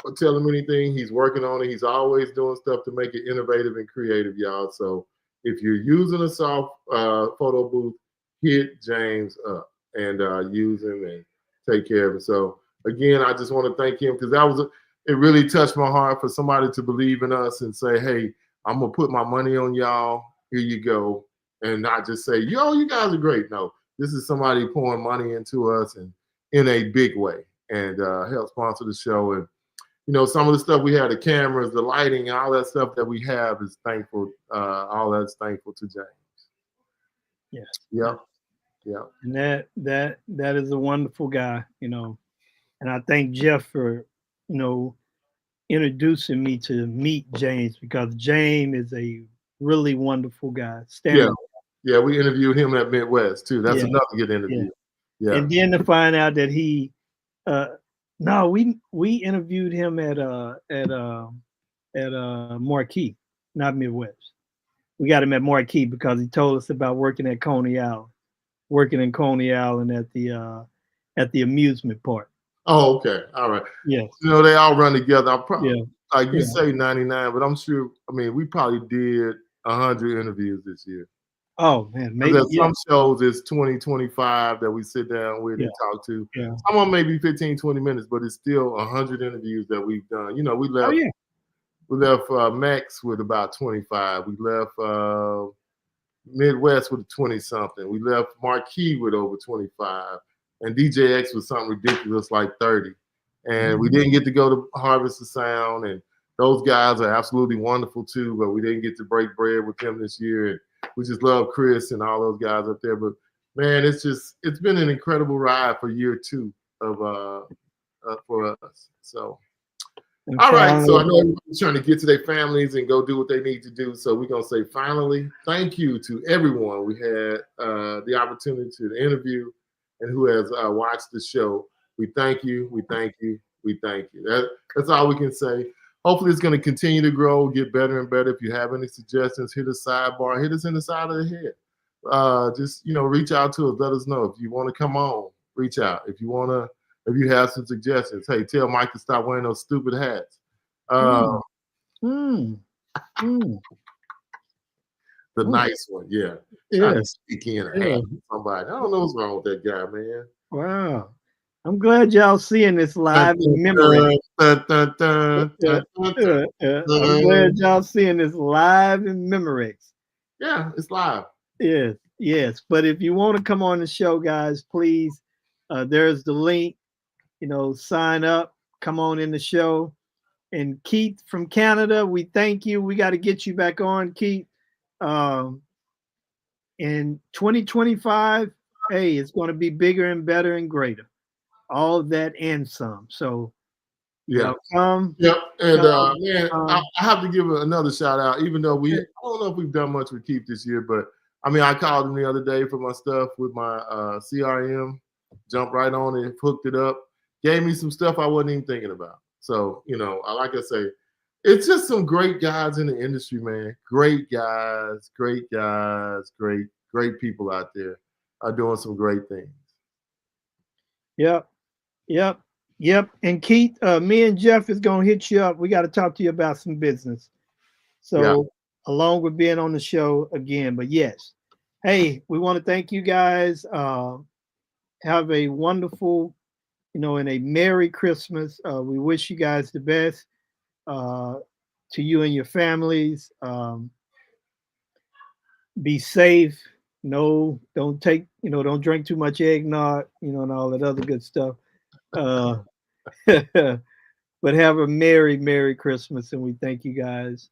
or tell him anything, he's working on it. He's always doing stuff to make it innovative and creative, y'all. So if you're using a soft photo booth, hit James up and use him and take care of it. So again, I just want to thank him because it really touched my heart for somebody to believe in us and say, hey, I'm going to put my money on y'all. Here you go. And not just say, yo, you guys are great. No, this is somebody pouring money into us and in a big way and help sponsor the show. And, some of the stuff we have, the cameras, the lighting, all that stuff that we have is thankful. All that's thankful to James. Yeah. Yeah. And that is a wonderful guy, and I thank Jeff for, introducing me to meet James because James is a really wonderful guy. Yeah, we interviewed him at Midwest too. That's another good interview. Yeah. And then to find out that he No, we interviewed him at Marquee, not Midwest. We got him at Marquee because he told us about working at Coney Island, working in Coney Island at the amusement park. Oh, okay. All right. Yes. You know, they all run together. I probably, Yeah. like you Yeah. say 99, but I'm sure, I mean, we probably did 100 interviews this year. Oh man, maybe There's yeah. some shows it's 20, 25 that we sit down with Yeah. and talk to. Yeah. Some of them maybe 15, 20 minutes, but it's still 100 interviews that we've done. You know, we Oh left yeah. Max with about 25. We left Midwest with 20 something. We left Marquee with over 25. And DJX was something ridiculous like 30. And we didn't get to go to Harvest of Sound. And those guys are absolutely wonderful too, but we didn't get to break bread with them this year. And we just love Chris and all those guys up there. But man, it's been an incredible ride for year 2 of for us. So And all right, so I know finally- everyone's trying to get to their families and go do what they need to do. So we're gonna say finally, thank you to everyone we had the opportunity to interview and who has watched the show. We thank you, we thank you, we thank you. That's all we can say. Hopefully it's gonna continue to grow, get better and better. If you have any suggestions, hit us sidebar, hit us in the side of the head. Just reach out to us, let us know. If you want to come on, reach out. If you have some suggestions, hey, tell Mike to stop wearing those stupid hats. The nice one, yeah. Trying to sneak in a hat with somebody. I don't know what's wrong with that guy, man. Wow. I'm glad y'all seeing this live in memory. I'm glad y'all seeing this live in Memorex. Yeah, it's live. Yes, yes. But if you want to come on the show, guys, please, there's the link. Sign up, come on in the show. And Keith from Canada, we thank you. We got to get you back on, Keith. In 2025, hey, it's going to be bigger and better and greater. All of that and some. So, yeah, come. Yep. And man, I have to give another shout out. Even though I don't know if we've done much with Keith this year, but I mean, I called him the other day for my stuff with my CRM. Jumped right on it, hooked it up, gave me some stuff I wasn't even thinking about. So, like I say, it's just some great guys in the industry, man. Great guys, great people out there are doing some great things. Yep. And Keith, me and Jeff is going to hit you up. We got to talk to you about some business. So, along with being on the show again, but yes. Hey, we want to thank you guys. Have a wonderful, and a Merry Christmas. We wish you guys the best, to you and your families. Be safe. No, don't drink too much eggnog, and all that other good stuff. But have a Merry Christmas. And we thank you guys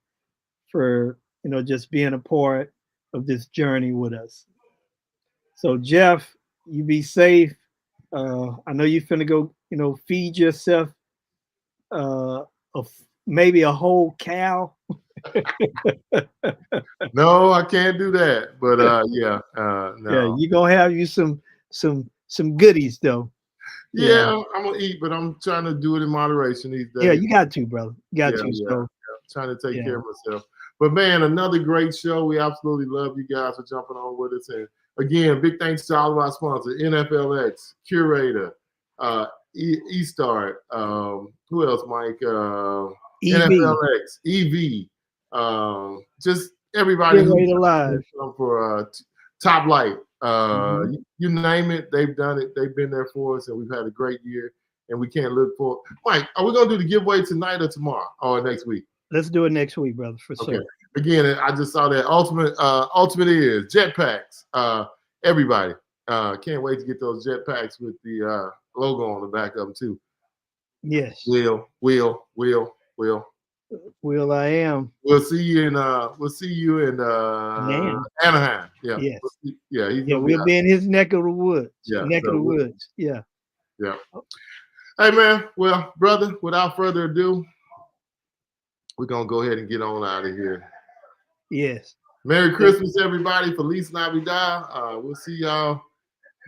for, just being a part of this journey with us. So Jeff, you be safe. I know you finna go, feed yourself maybe a whole cow. No, I can't do that. But no. Yeah, you're gonna have you some goodies though. Yeah, I'm gonna eat, but I'm trying to do it in moderation these days. Yeah, you got to, brother. You got to. So trying to take care of myself. But man, another great show. We absolutely love you guys for jumping on with us. And again, big thanks to all of our sponsors: NFLX, Curator, eStart. Who else, Mike? NFLX, EV. Just everybody who's for Top Light. You name it, they've done it. They've been there for us, and we've had a great year. And we can't look for Mike. Are we gonna do the giveaway tonight or tomorrow or next week? Let's do it next week, brother, for sure. Again, I just saw that ultimate is jetpacks. Everybody can't wait to get those jetpacks with the logo on the back of them too. Yes. Will. Will I am. We'll see you in Anaheim. Yeah. Yes. We'll be in his neck of the woods. Yeah. Woods. Yeah. Yeah. Hey man, well, brother, without further ado, we're gonna go ahead and get on out of here. Yes. Merry Christmas, everybody. Feliz Navidad. We'll see y'all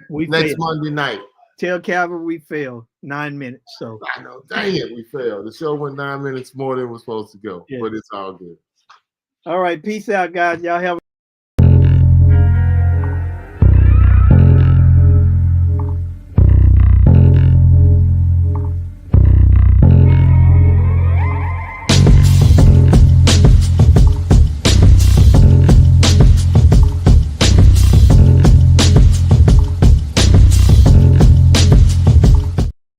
next Monday night. Tell Calvin we failed 9 minutes. So I know, dang it, we failed. The show went 9 minutes more than it was supposed to go, Yeah. but it's all good. all right, peace out, guys. Y'all have